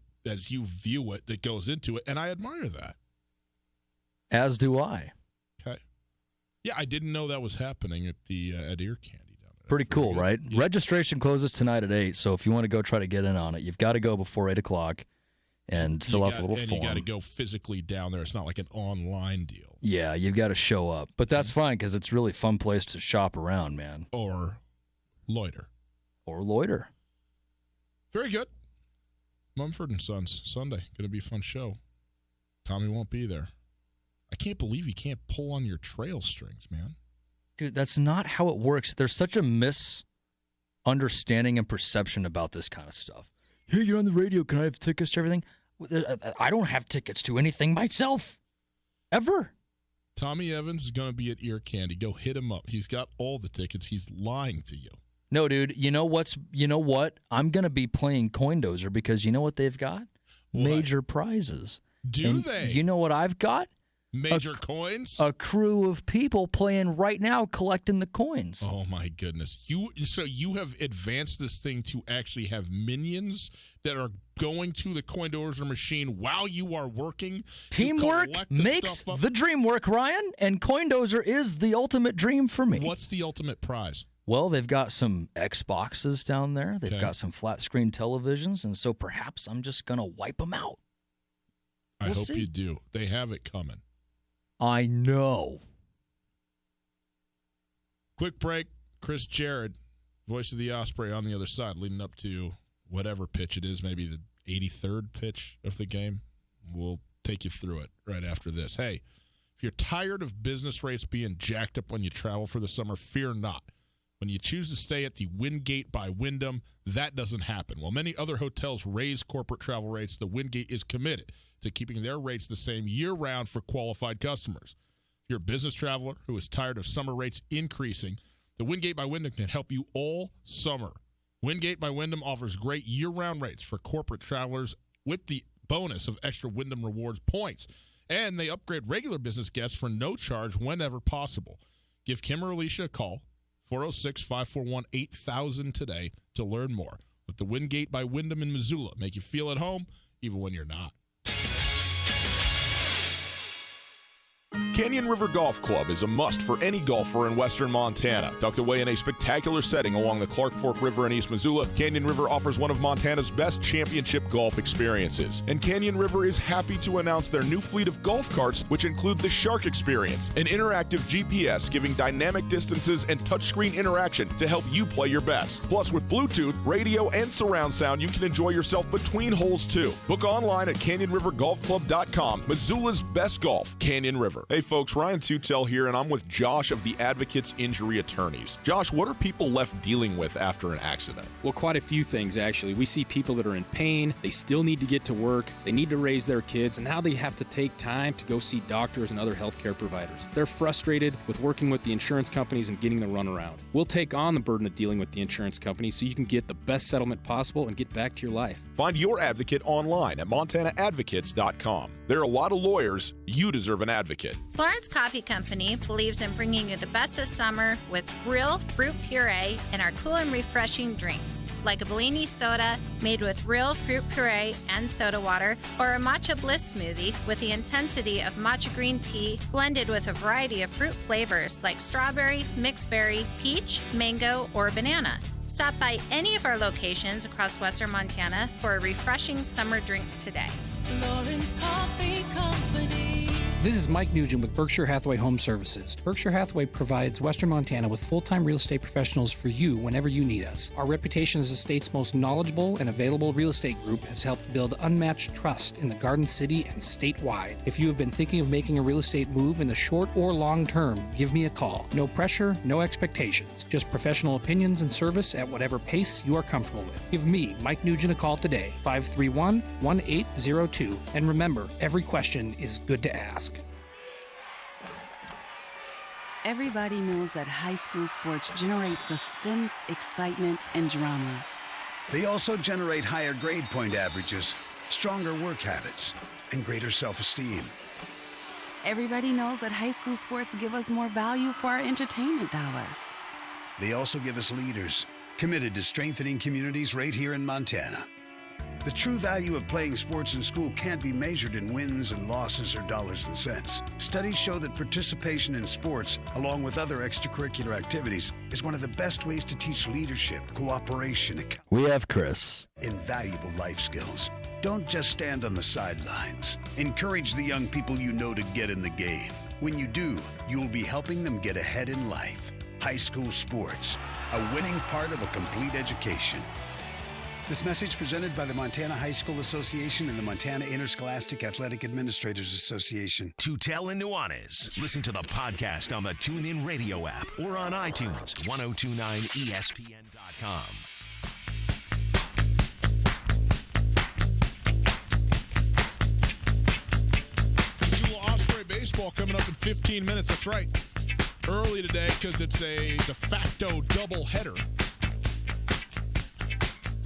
view it that goes into it, and I admire that. As do I. Yeah, I didn't know that was happening at the at Ear Candy down there. Pretty cool, right? Yeah. Registration closes tonight at 8, so if you want to go try to get in on it, you've got to go before 8 o'clock and fill out the little form. And you got to go physically down there. It's not like an online deal. Yeah, you've got to show up. But that's fine because it's really a fun place to shop around, man. Or loiter. Very good. Mumford & Sons, Sunday. Going to be a fun show. Tommy won't be there. I can't believe you can't pull on your trail strings, man. Dude, that's not how it works. There's such a misunderstanding and perception about this kind of stuff. Hey, you're on the radio. Can I have tickets to everything? I don't have tickets to anything myself. Ever. Tommy Evans is going to be at Ear Candy. Go hit him up. He's got all the tickets. He's lying to you. No, dude. You know what? I'm going to be playing Coindozer because you know what they've got? What? Major prizes. Do they? You know what I've got? Major coins? A crew of people playing right now collecting the coins. Oh, my goodness. So you have advanced this thing to actually have minions that are going to the Coindozer machine while you are working? Teamwork makes the dream work, Ryan, and Coindozer is the ultimate dream for me. What's the ultimate prize? Well, they've got some Xboxes down there. They've got some flat-screen televisions, and so perhaps I'm just going to wipe them out. I hope you do. They have it coming. I know. Quick break. Chris Jared, voice of the Osprey, on the other side, leading up to whatever pitch it is, maybe the 83rd pitch of the game. We'll take you through it right after this. Hey, if you're tired of business rates being jacked up when you travel for the summer, fear not. When you choose to stay at the Wingate by Wyndham, that doesn't happen. While many other hotels raise corporate travel rates, the Wingate is committed to keeping their rates the same year-round for qualified customers. If you're a business traveler who is tired of summer rates increasing, the Wingate by Wyndham can help you all summer. Wingate by Wyndham offers great year-round rates for corporate travelers with the bonus of extra Wyndham Rewards points. And they upgrade regular business guests for no charge whenever possible. Give Kim or Alicia a call, 406-541-8000 today to learn more. Let the Wingate by Wyndham in Missoula make you feel at home even when you're not. Canyon River Golf Club is a must for any golfer in western Montana. Tucked away in a spectacular setting along the Clark Fork River in East Missoula, Canyon River offers one of Montana's best championship golf experiences. And Canyon River is happy to announce their new fleet of golf carts, which include the Shark Experience, an interactive GPS giving dynamic distances and touchscreen interaction to help you play your best. Plus, with Bluetooth, radio, and surround sound, you can enjoy yourself between holes, too. Book online at CanyonRiverGolfClub.com. Missoula's best golf, Canyon River. Hey, folks, Ryan Tutel here, and I'm with Josh of the Advocates Injury Attorneys. Josh, what are people left dealing with after an accident? Well, quite a few things, actually. We see people that are in pain, they still need to get to work, they need to raise their kids, and now they have to take time to go see doctors and other healthcare providers. They're frustrated with working with the insurance companies and getting the runaround. We'll take on the burden of dealing with the insurance companies so you can get the best settlement possible and get back to your life. Find your advocate online at MontanaAdvocates.com. There are a lot of lawyers. You deserve an advocate. Florence Coffee Company believes in bringing you the best this summer with real fruit puree and our cool and refreshing drinks, like a Bellini soda made with real fruit puree and soda water, or a matcha bliss smoothie with the intensity of matcha green tea blended with a variety of fruit flavors like strawberry, mixed berry, peach, mango, or banana. Stop by any of our locations across western Montana for a refreshing summer drink today. Florence Coffee Company. This is Mike Nugent with Berkshire Hathaway Home Services. Berkshire Hathaway provides Western Montana with full-time real estate professionals for you whenever you need us. Our reputation as the state's most knowledgeable and available real estate group has helped build unmatched trust in the Garden City and statewide. If you have been thinking of making a real estate move in the short or long term, give me a call. No pressure, no expectations. Just professional opinions and service at whatever pace you are comfortable with. Give me, Mike Nugent, a call today, 531-1802. And remember, every question is good to ask. Everybody knows that high school sports generate suspense, excitement, and drama. They also generate higher grade point averages, stronger work habits, and greater self-esteem. Everybody knows that high school sports give us more value for our entertainment dollar. They also give us leaders committed to strengthening communities right here in Montana. The true value of playing sports in school can't be measured in wins and losses or dollars and cents. Studies show that participation in sports, along with other extracurricular activities, is one of the best ways to teach leadership, cooperation, We have Chris. invaluable life skills. Don't just stand on the sidelines. Encourage the young people you know to get in the game. When you do, you'll be helping them get ahead in life. High school sports, a winning part of a complete education. This message presented by the Montana High School Association and the Montana Interscholastic Athletic Administrators Association. Tutel and Nuanez. Listen to the podcast on the TuneIn Radio app or on iTunes, 1029ESPN.com. Missoula Osprey baseball coming up in 15 minutes. That's right. Early today because it's a de facto doubleheader.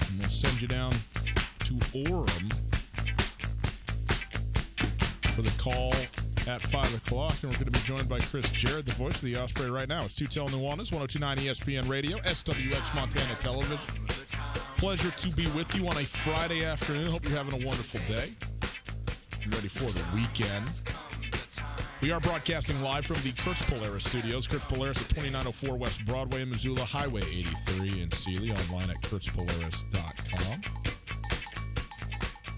And we'll send you down to Orem for the call at 5 o'clock. And we're going to be joined by Chris Jarrett, the voice of the Osprey right now. It's Tutel Nuanez, 1029 ESPN Radio, SWX Montana Television. Pleasure to be with you on a Friday afternoon. Hope you're having a wonderful day. Ready for the weekend. We are broadcasting live from the Kurtz Polaris studios. Kurtz Polaris at 2904 West Broadway in Missoula, Highway 83 in Sealy, online at kurtzpolaris.com.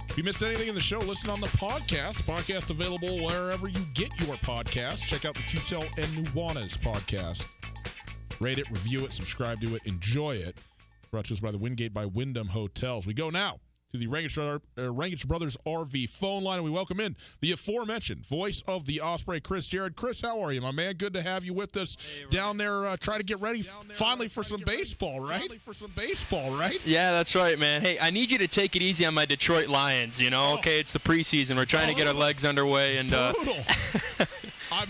If you missed anything in the show, listen on the podcast. Podcast available wherever you get your podcasts. Check out the Tutel and Nuanez podcast. Rate it, review it, subscribe to it, enjoy it. Brought to us by the Wingate by Wyndham Hotels. We go now to the Rangich Brothers RV phone line, and we welcome in the aforementioned voice of the Osprey, Chris Jarrett. Chris, how are you, my man? Good to have you with us down there. Try to get ready finally for some baseball, right? Yeah, that's right, man. Hey, I need you to take it easy on my Detroit Lions. You know, okay, it's the preseason. We're trying to get our legs underway, and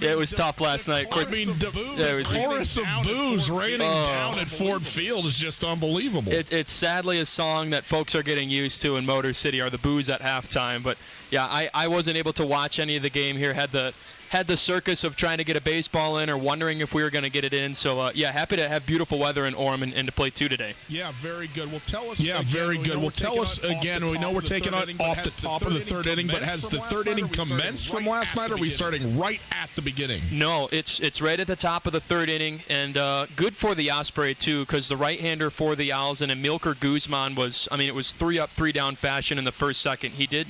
it was tough last night. Chorus of boos raining down at Ford Field is just unbelievable. It's sadly a song that folks are getting used to in Motor City, are the boos at halftime. But yeah, I wasn't able to watch any of the game here. Had the circus of trying to get a baseball in or wondering if we were going to get it in. So yeah, happy to have beautiful weather in Orem and to play 2 today. Yeah, very good. Well, tell us. Yeah, very good. Well, tell us again. We know we're taking it off the top of the third inning, but has the third inning commenced from last night, or are we starting right at the beginning? No, it's right at the top of the third inning, and good for the Osprey too, because the right-hander for the Owls and Amilcar Guzman was, I mean, it was 3 up, 3 down fashion in the first second. He did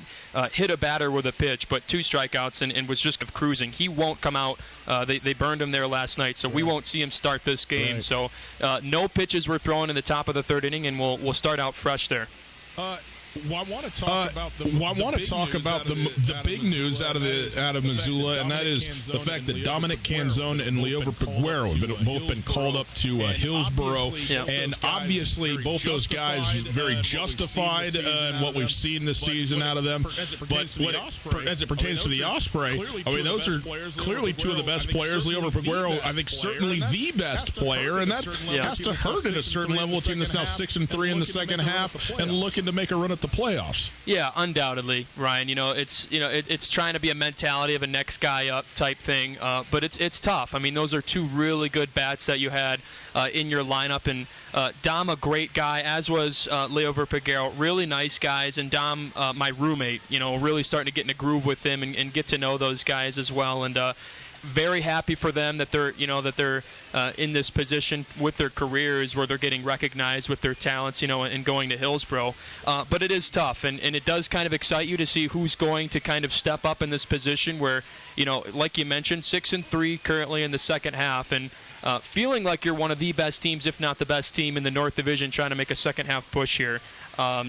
hit a batter with a pitch, but 2 strikeouts and was just cruising. He won't come out. They burned him there last night, so we won't see him start this game. So no pitches were thrown in the top of the third inning, and we'll start out fresh there. Well, I want to talk about the big news out of Missoula, and that is the fact that Dominic Canzone and Leover Peguero have both been called up to Hillsboro, and obviously both those guys very justified in what we've seen this season out of them. But as it pertains to the Osprey, I mean, those are clearly 2 of the best players. Leover Peguero, I think, certainly the best player, and that has to hurt at a certain level. A team that's now 6-3 in the second half and looking to make a run at the playoffs. Yeah, undoubtedly, Ryan. It's trying to be a mentality of a next guy up type thing, but it's tough. I mean, those are 2 really good bats that you had in your lineup, and Dom, a great guy, as was Leover Peguero, really nice guys, and Dom, my roommate, really starting to get in a groove with him and get to know those guys as well, and very happy for them that they're in this position with their careers where they're getting recognized with their talents, and going to Hillsboro. But it is tough, and it does kind of excite you to see who's going to kind of step up in this position where, like you mentioned, 6-3 currently in the second half, and feeling like you're one of the best teams, if not the best team in the North Division, trying to make a second half push here.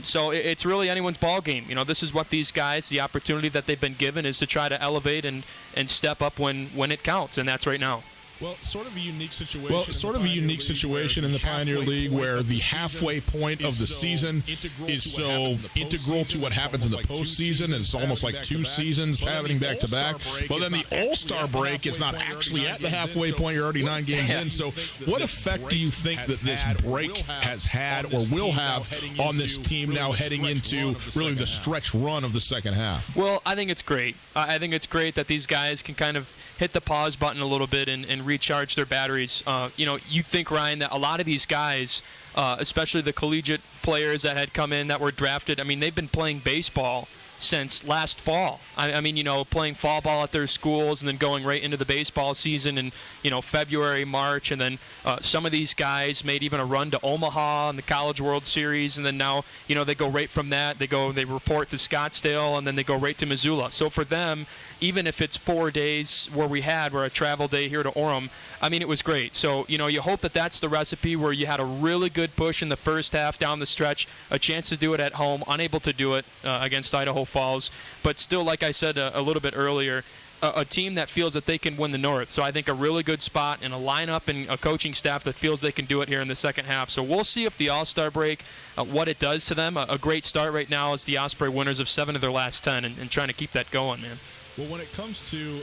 So it's really anyone's ball game. This is what these guys, the opportunity that they've been given is to try to elevate and step up when it counts, and that's right now. Well, sort of a unique situation in the Pioneer League where the halfway point of the season is so integral to what happens in the postseason. It's almost like 2 seasons happening back to back. But then the All-Star break is not actually at the halfway point. You're already 9 games in. So what effect do you think that this break has had or will have on this team now heading into really the stretch run of the second half? Well, I think it's great. I think it's great that these guys can kind of hit the pause button a little bit and recharge their batteries. You think, Ryan, that a lot of these guys, especially the collegiate players that had come in that were drafted, I mean, they've been playing baseball since last fall. I mean, playing fall ball at their schools and then going right into the baseball season in, February, March, and then some of these guys made even a run to Omaha in the College World Series, and then now, they go right from that. They report to Scottsdale, and then they go right to Missoula. So for them, even if it's 4 days where we're a travel day here to Orem, I mean, it was great. So, you hope that that's the recipe where you had a really good push in the first half down the stretch, a chance to do it at home, unable to do it against Idaho Falls, but still, like I said a little bit earlier, a team that feels that they can win the North. So I think a really good spot and a lineup and a coaching staff that feels they can do it here in the second half. So we'll see if the All-Star break, what it does to them. A great start right now is the Osprey winners of 7 of their last 10 and trying to keep that going, man. Well, when it comes to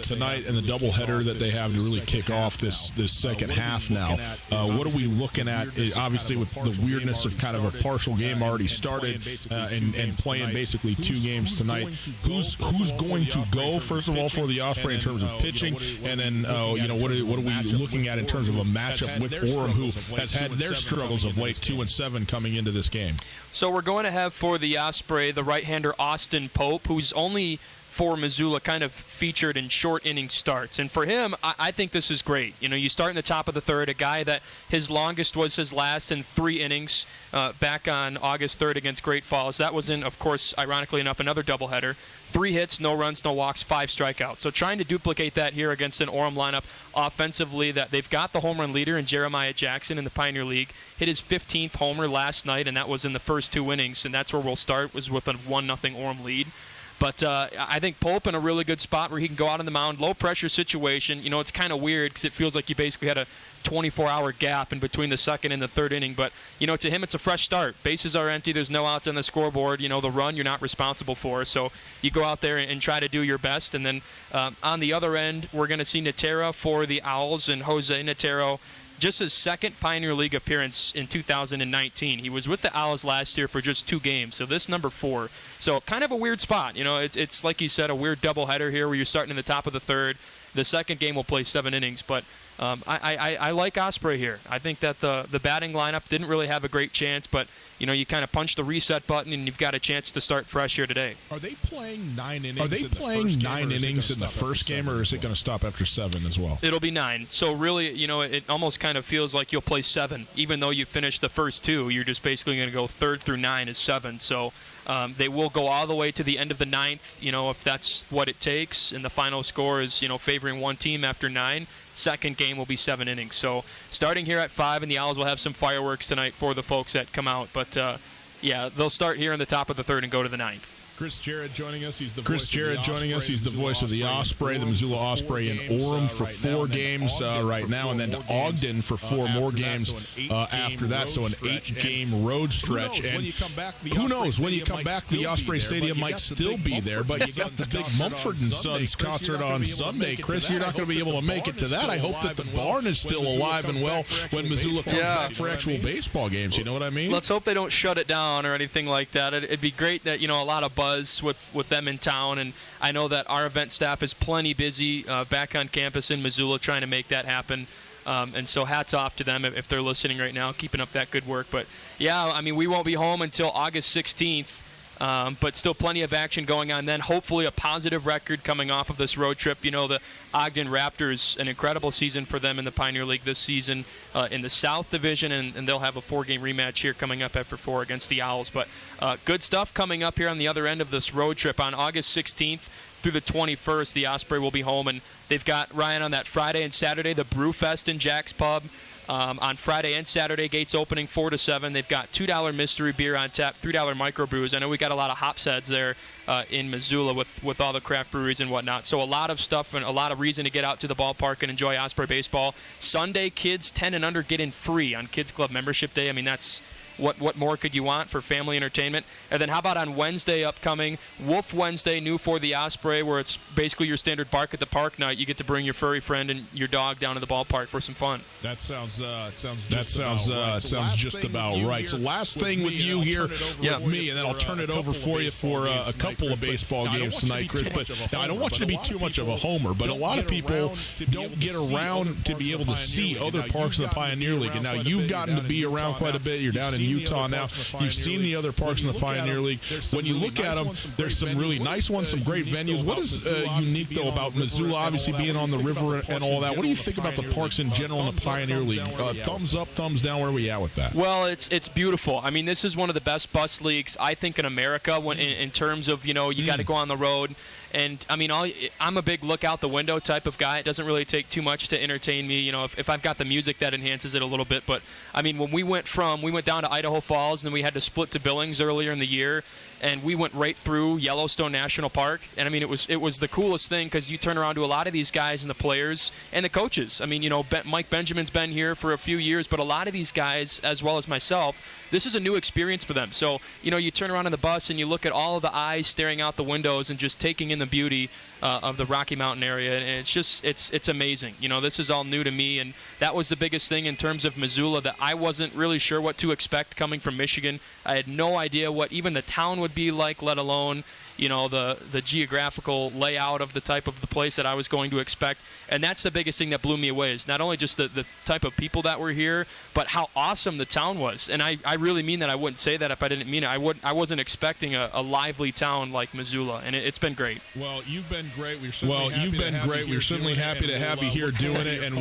tonight and the doubleheader that they have to really kick off this second half now, what are we looking at? Obviously, with the weirdness of kind of a partial game already started and playing basically 2 games tonight, who's going to go first of all for the Osprey in terms of pitching, and then what are we looking at in terms of a matchup with Orem, who has had their struggles of late, 2-7 coming into this game? So we're going to have for the Osprey the right-hander Austin Pope, who's only for Missoula kind of featured in short inning starts. And for him, I think this is great. You start in the top of the third, a guy that his longest was his last in 3 innings back on August 3rd against Great Falls. That was in, of course, ironically enough, another doubleheader. 3 hits, no runs, no walks, 5 strikeouts. So trying to duplicate that here against an Orem lineup offensively, that they've got the home run leader in Jeremiah Jackson in the Pioneer League. Hit his 15th homer last night, and that was in the first 2 innings, and that's where we'll start, was with a 1-0 Orem lead. But I think Pope in a really good spot where he can go out on the mound, low-pressure situation. It's kind of weird because it feels like you basically had a 24-hour gap in between the second and the third inning. But, to him, it's a fresh start. Bases are empty. There's no outs on the scoreboard. The run you're not responsible for. So you go out there and try to do your best. And then on the other end, we're going to see Natera for the Owls, and Jose Natero, just his second Pioneer League appearance in 2019. He was with the Owls last year for just 2 games, so this number 4. So kind of a weird spot. It's like you said, a weird doubleheader here where you're starting in the top of the third. The second game will play 7 innings, but I like Osprey here. I think that the batting lineup didn't really have a great chance, but you kind of punch the reset button and you've got a chance to start fresh here today. Are they playing 9 innings in the first game, or is it going to stop after 7 as well? It'll be 9. So really, it almost kind of feels like you'll play 7, even though you finished the first 2. You're just basically going to go 3rd through 9 is 7. So they will go all the way to the end of the 9th, if that's what it takes, and the final score is, favoring one team after 9. Second game will be 7 innings. So starting here at 5, and the Owls will have some fireworks tonight for the folks that come out. But, they'll start here in the top of the 3rd and go to the 9th. Chris Jarrett joining us. He's the voice of the Osprey, the Missoula Osprey in Orem for 4 games right now, and then to Ogden for 4 more games after that. So an 8-game road stretch. And who knows, when you come back, the Osprey Stadium might still be there, but you got the big Mumford & Sons concert on Sunday. Chris, you're not going to be able to make it to that. I hope that the barn is still alive and well when Missoula comes back for actual baseball games. You know what I mean? Let's hope they don't shut it down or anything like that. It'd be great that, a lot of buzz with them in town, and I know that our event staff is plenty busy back on campus in Missoula trying to make that happen, and so hats off to them if they're listening right now, keeping up that good work. But we won't be home until August 16th, but still plenty of action going on then. Hopefully a positive record coming off of this road trip. The Ogden Raptors, an incredible season for them in the Pioneer League this season in the South Division, and they'll have a 4-game rematch here coming up after 4 against the Owls. But good stuff coming up here on the other end of this road trip. On August 16th through the 21st, the Osprey will be home, and they've got, Ryan, on that Friday and Saturday, the Brewfest in Jack's Pub. On Friday and Saturday, gates opening 4 to 7. They've got $2 mystery beer on tap, $3 microbrews. I know we got a lot of hops heads there in Missoula with all the craft breweries and whatnot. So a lot of stuff and a lot of reason to get out to the ballpark and enjoy Osprey baseball. Sunday, kids 10 and under get in free on Kids Club Membership Day. I mean, that's what more could you want for family entertainment? And then how about on Wednesday upcoming, Wolf Wednesday, new for the Osprey, where it's basically your standard bark at the park night. You get to bring your furry friend and your dog down to the ballpark for some fun. That sounds just about right. So last thing with you here with me, and then I'll turn it over for you for a couple of baseball games tonight, Chris. But I don't want you to be too much of a homer, but a lot of people don't get around to be able to see other parks in the Pioneer League. And now you've gotten to be around quite a bit. You're down in Utah now. You've seen the other parks in the Pioneer League. When you look at them, there's some really nice ones, some great venues. What is unique, though, about Missoula, obviously being on the river and all that? What do you think about the parks in general in the Pioneer League? Thumbs up, thumbs down, where are we at with that? Well, it's beautiful. I mean, this is one of the best bus leagues, I think, in America in terms of, you got to go on the road. And, I mean, I'm a big look out the window type of guy. It doesn't really take too much to entertain me. If I've got the music, that enhances it a little bit. But, I mean, when we went down to Idaho Falls, and then we had to split to Billings earlier in the year, and we went right through Yellowstone National Park. And, I mean, it was the coolest thing, because you turn around to a lot of these guys and the players and the coaches. I mean, Mike Benjamin's been here for a few years, but a lot of these guys, as well as myself, this is a new experience for them. So, you turn around on the bus and you look at all of the eyes staring out the windows and just taking in the beauty of the Rocky Mountain area, and it's amazing. This is all new to me, and that was the biggest thing in terms of Missoula, that I wasn't really sure what to expect coming from Michigan. I had no idea what even the town would be like, let alone the geographical layout of the type of the place that I was going to expect. And that's the biggest thing that blew me away, is not only just the type of people that were here, but how awesome the town was. And I really mean that. I wouldn't say that if I didn't mean it. I wasn't expecting a lively town like Missoula, and it's been great. Well, you've been great. We're certainly happy to have you here doing it. And